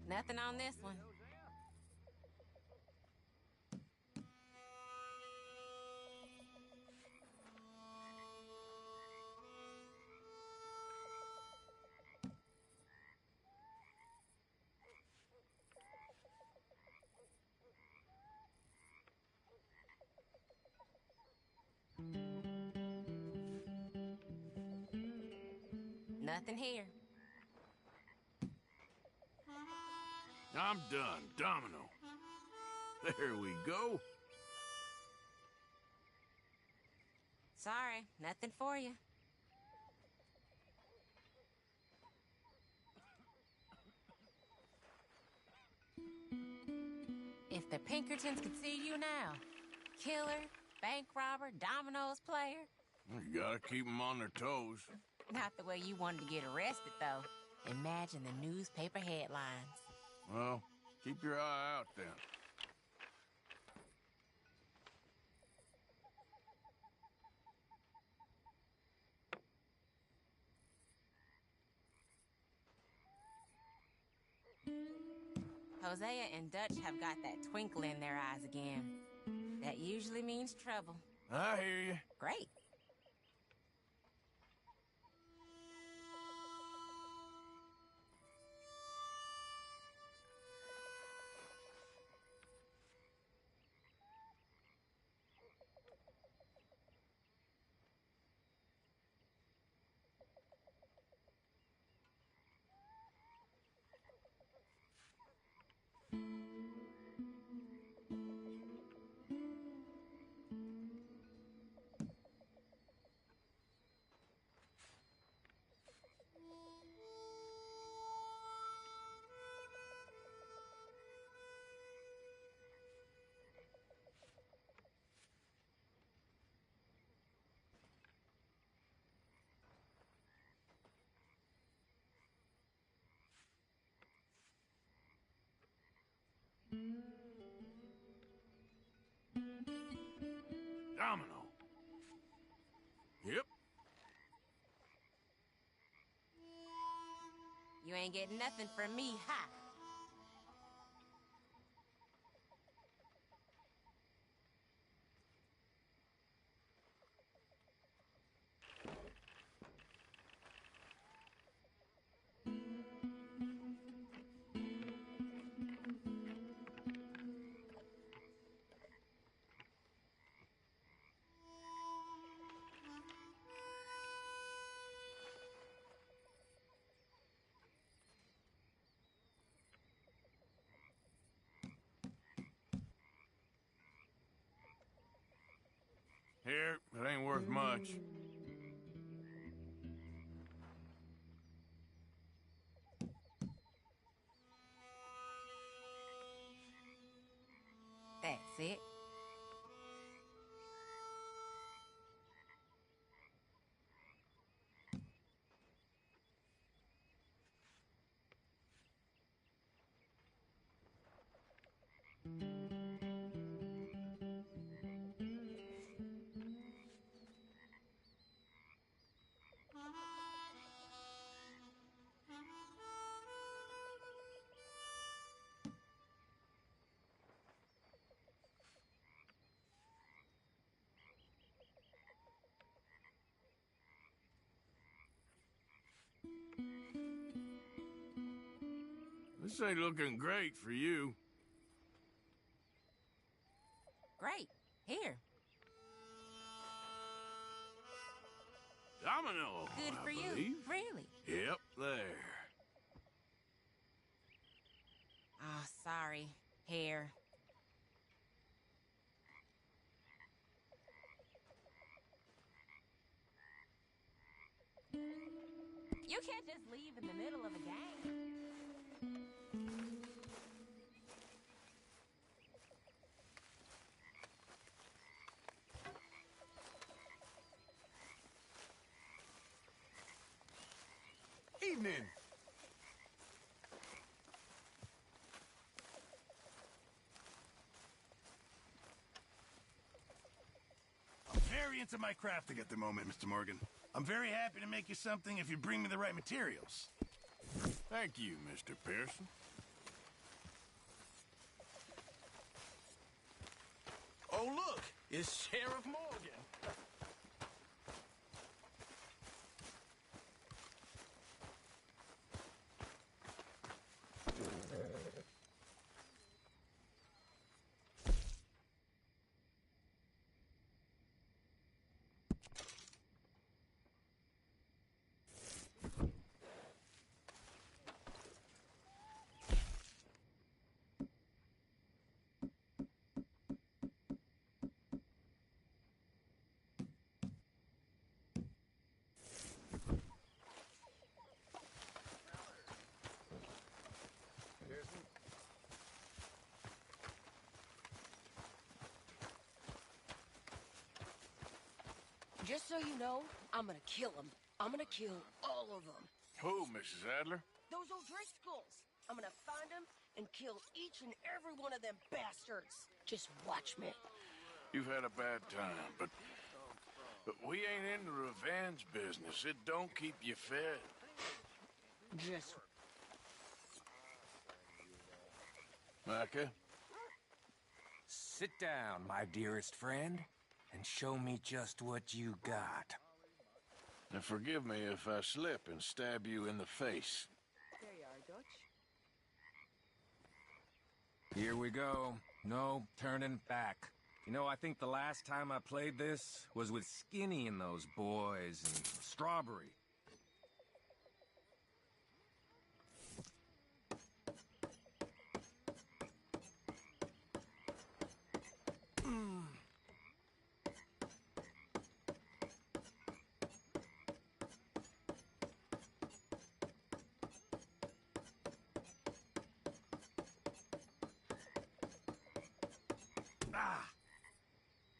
Nothing on this one. Nothing here. I'm done. Domino. There we go. Sorry, nothing for you. If the Pinkertons could see you now, killer, bank robber, dominoes player. You gotta keep them on their toes. Not the way you wanted to get arrested, though. Imagine the newspaper headlines. Well, keep your eye out then. Hosea and Dutch have got that twinkle in their eyes again. That usually means trouble. I hear you. Great. Domino. Yep. You ain't getting nothing from me, ha! Here, it ain't worth much. That's it. This ain't looking great for you. Great. Here. Domino, Good for I you. believe. Really? Yep, there. Oh, sorry. Here. You can't just leave in the middle of a game. Evening. I'm very into my crafting at the moment, Mr. Morgan. I'm very happy to make you something if you bring me the right materials. Thank you, Mr. Pearson. Oh, look, it's Sheriff Morgan. Just so you know, I'm gonna kill them. I'm gonna kill all of them. Who, Mrs. Adler? Those O'Driscolls. I'm gonna find them and kill each and every one of them bastards. Just watch me. You've had a bad time, but we ain't in the revenge business. It don't keep you fed. Just... Micah? Sit down, my dearest friend, and show me just what you got. Now forgive me if I slip and stab you in the face. There you are, Dutch. Here we go. No turning back. You know, I think the last time I played this was with Skinny and those boys and Strawberry.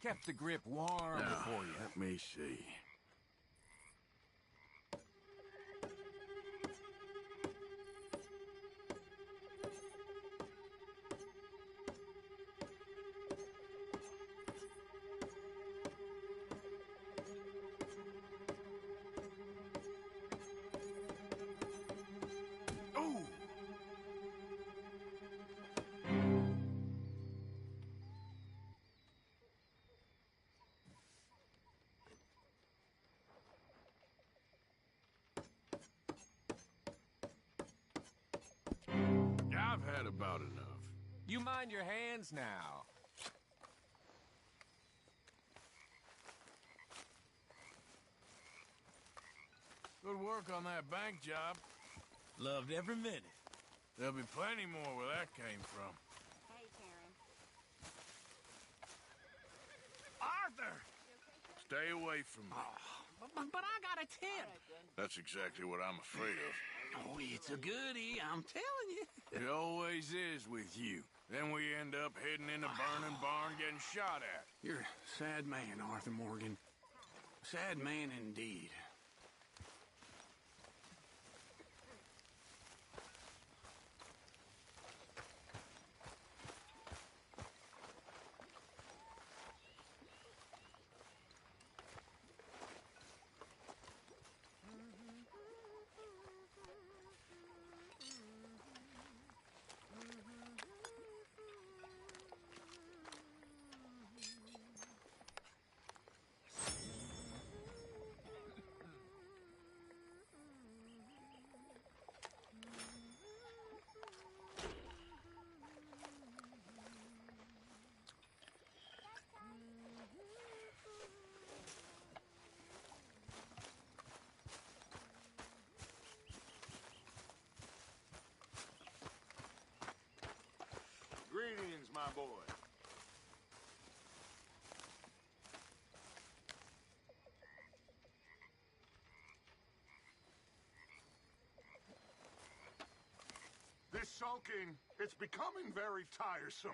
Kept the grip warm Now, for you. let me see. I've had about enough. You mind your hands now. Good work on that bank job. Loved every minute. There'll be plenty more where that came from. Hey, Karen. Arthur! Stay away from me. But I got a tent. That's exactly what I'm afraid of. Oh, it's a goodie, I'm telling you. It always is with you. Then we end up heading in a burning barn getting shot at. You're a sad man, Arthur Morgan. Sad man indeed. Greetings, my boy. This sulking, it's becoming very tiresome.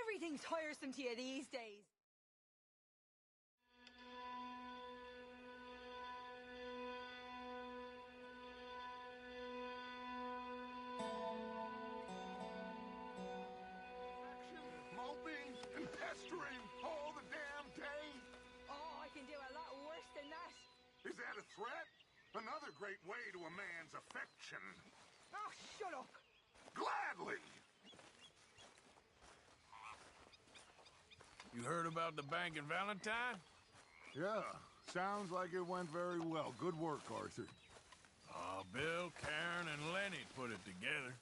Everything's tiresome to you these days. Moping and pestering all the damn day. Oh, I can do a lot worse than that. Is that a threat? Another great way to a man's affection. Oh, shut up. Gladly. You heard about the bank in Valentine? Yeah, sounds like it went very well. Good work, Arthur. Bill, Karen, and Lenny put it together.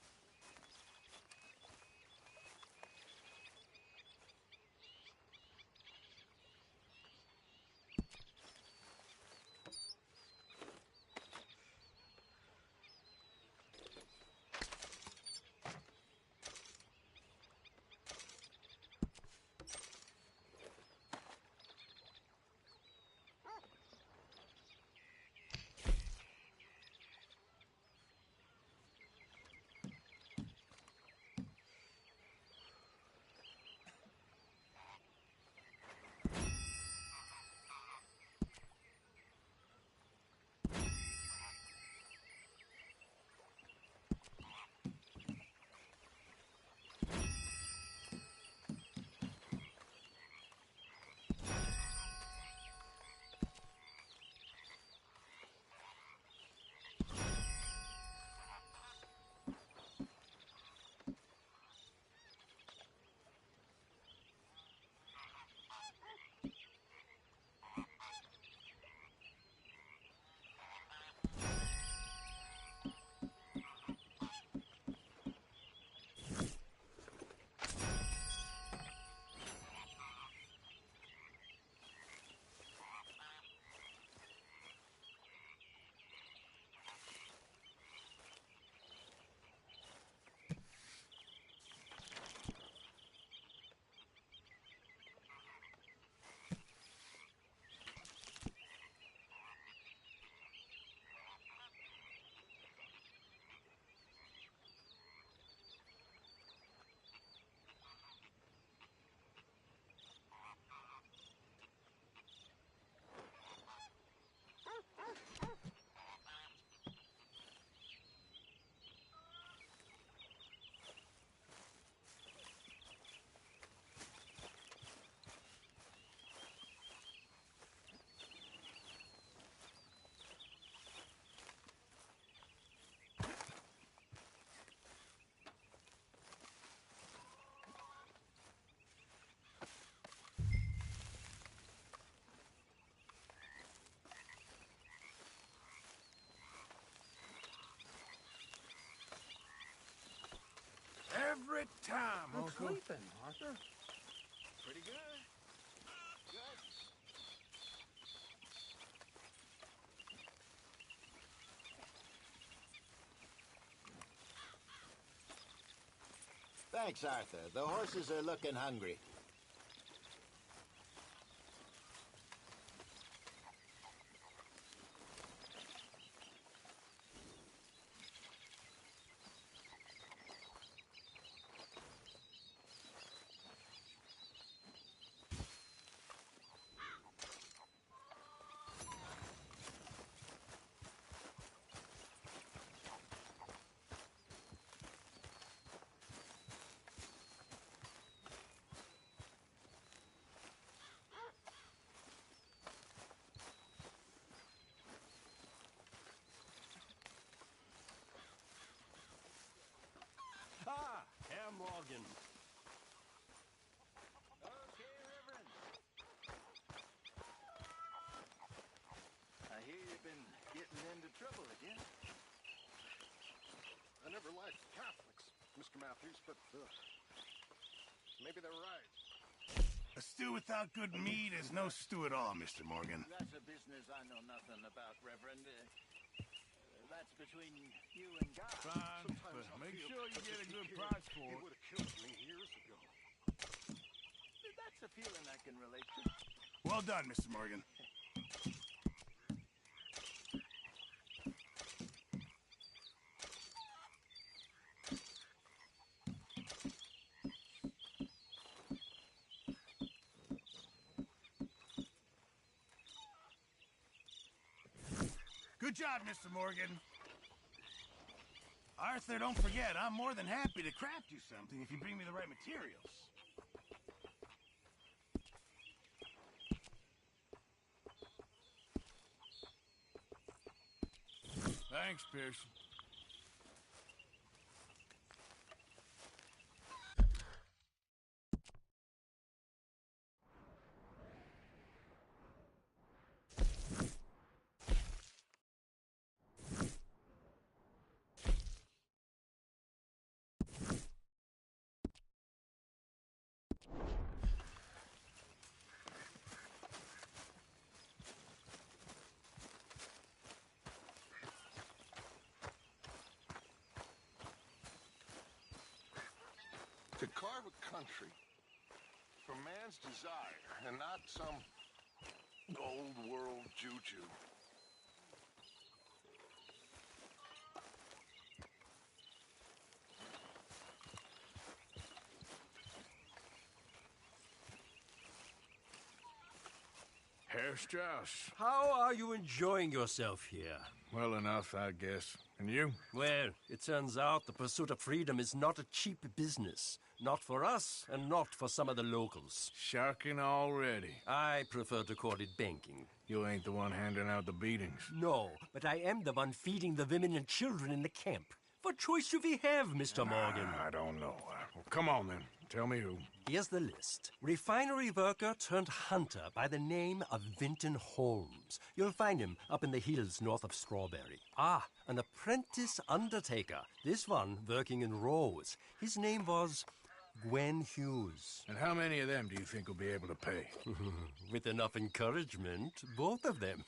every time, I'm Uncle. sleeping, Arthur. Pretty good. Thanks, Arthur. The horses are looking hungry. Ah, Herr Morgan. Okay, Reverend. I hear you've been getting into trouble again. I never liked Catholics, Mr. Matthews, but maybe they're right. A stew without good meat is no stew at all, Mr. Morgan. That's a business I know nothing about, Reverend. That's between you and God. Fine, but make sure you get a good price for He it. would have killed me years ago. That's a feeling I can relate to. Well done, Mr. Morgan. Good job, Mr. Morgan. Arthur, don't forget, I'm more than happy to craft you something if you bring me the right materials. Thanks, Pearson. To carve a country from man's desire and not some old world juju. Herr Strauss. How are you enjoying yourself here? Well enough, I guess. And you? Well, it turns out the pursuit of freedom is not a cheap business. Not for us, and not for some of the locals. Sharking already. I prefer to call it banking. You ain't the one handing out the beatings. No, but I am the one feeding the women and children in the camp. What choice do we have, Mr. Morgan? I don't know. Well, come on, then. Tell me who. Here's the list. Refinery worker turned hunter by the name of Vinton Holmes. You'll find him up in the hills north of Strawberry. Ah, an apprentice undertaker. This one working in rows. His name was Gwen Hughes. And how many of them do you think will be able to pay? With enough encouragement, both of them.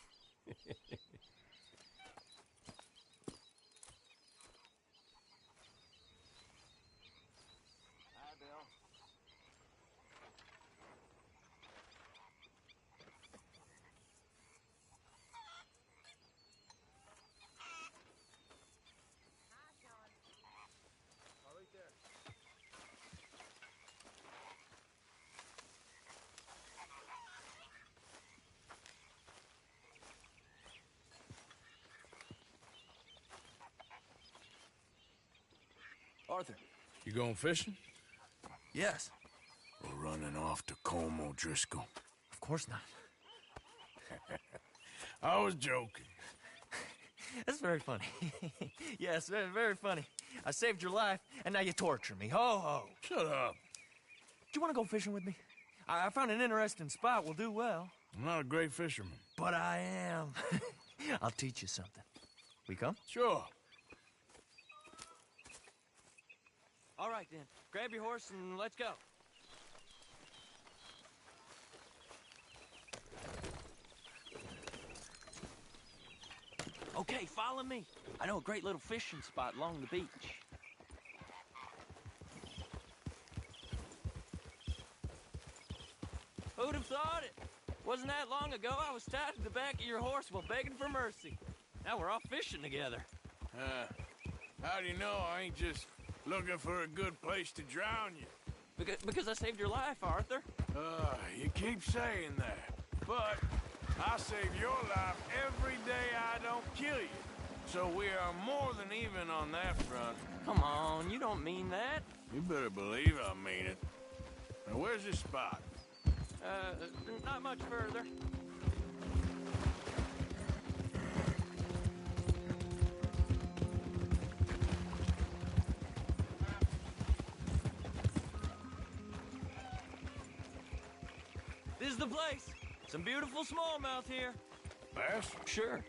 Hi, Bill. Right there. Arthur. You going fishing? Yes. Or running off to Colm O'Driscoll? Of course not. I was joking. That's very funny. Yes, very, very funny. I saved your life, and now you torture me. Ho, ho. Shut up. Do you want to go fishing with me? I found an interesting spot. We'll do well. I'm not a great fisherman. But I am. I'll teach you something. We come? Sure. All right, then. Grab your horse and let's go. Okay, follow me. I know a great little fishing spot along the beach. Who'd have thought it? Wasn't that long ago I was tied to the back of your horse while begging for mercy. Now we're off fishing together. How do you know I ain't just looking for a good place to drown you? Because I saved your life, Arthur. You keep saying that. But I save your life every day I don't kill you. So we are more than even on that front. Come on, you don't mean that. You better believe I mean it. Now, where's this spot? Not much further. This is the place. Some beautiful smallmouth here. Bass? Sure.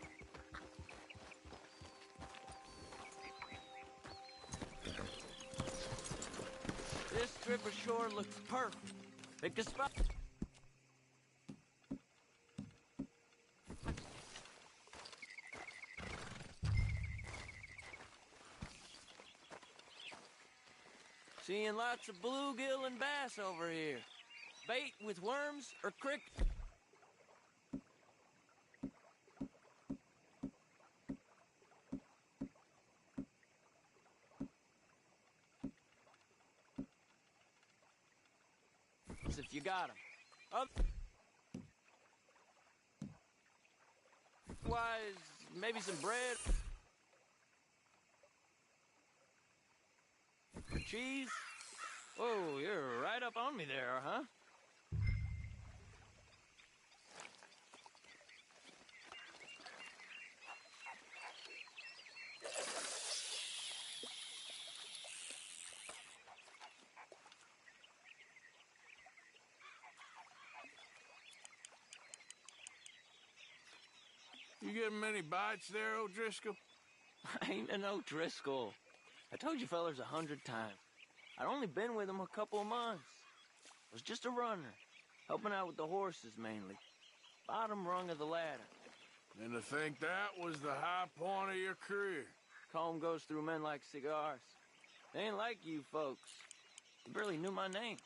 This strip of shore looks perfect. Pick a spot. Seeing lots of bluegill and bass over here. Bait with worms or crick. If you got them. Otherwise, maybe some bread. Cheese. Whoa, you're right up on me there, huh? You getting many bites there, O'Driscoll? I ain't an O'Driscoll. I told you fellers 100 times. I'd only been with him a couple of months. I was just a runner, helping out with the horses mainly. Bottom rung of the ladder. And to think that was the high point of your career. Comb goes through men like cigars. They ain't like you folks. You barely knew my name.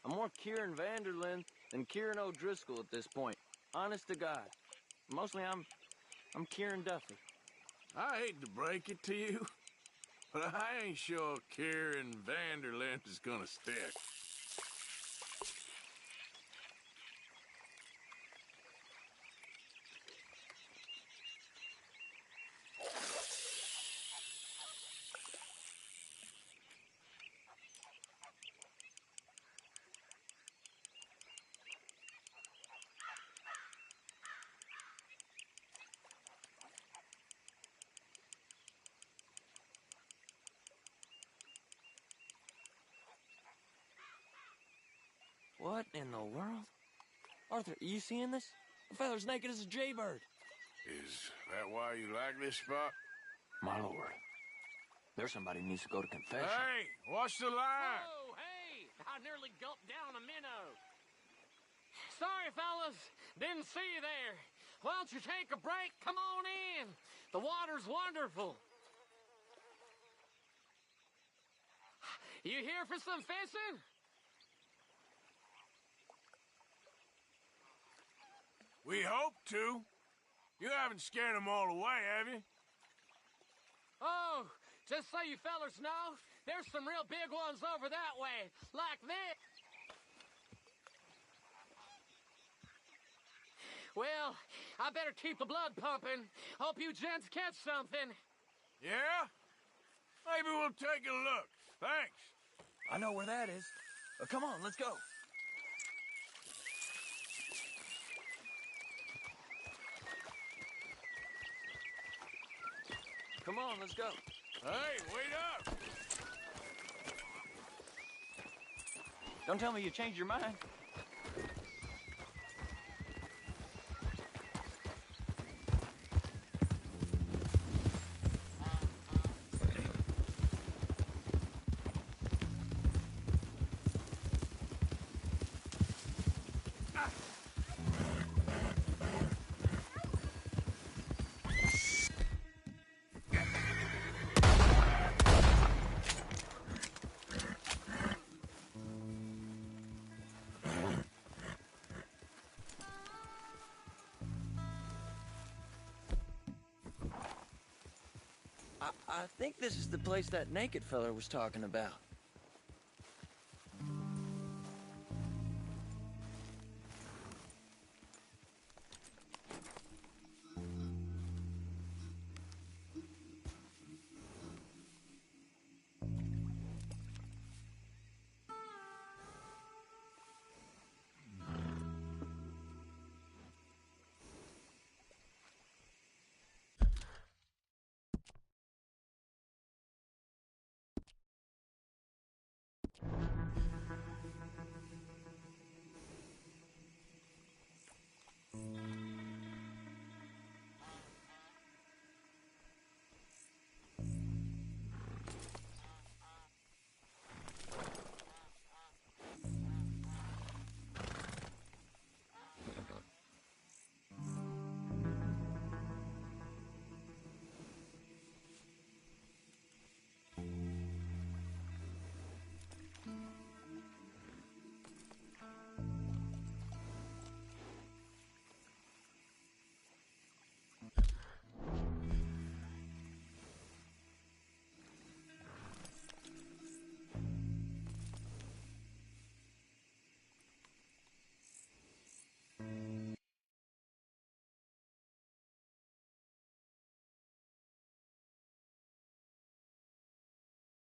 I'm more Kieran Vanderlyn than Kieran O'Driscoll at this point. Honest to God. Mostly I'm Kieran Duffy. I hate to break it to you, but I ain't sure Kieran Vanderlyn is gonna stick. What in the world? Arthur, are you seeing this? The feller's naked as a jaybird. Is that why you like this spot? My lord. There's somebody who needs to go to confession. Hey, watch the line! Whoa, hey! I nearly gulped down a minnow. Sorry, fellas. Didn't see you there. Why don't you take a break? Come on in. The water's wonderful. You here for some fishing? We hope to. You haven't scared them all away, have you? Oh, just so you fellers know, there's some real big ones over that way, like this. Well, I better keep the blood pumping. Hope you gents catch something. Yeah? Maybe we'll take a look. Thanks. I know where that is. Come on, let's go. Come on, let's go. Hey, wait up! Don't tell me you changed your mind. I think this is the place that naked feller was talking about.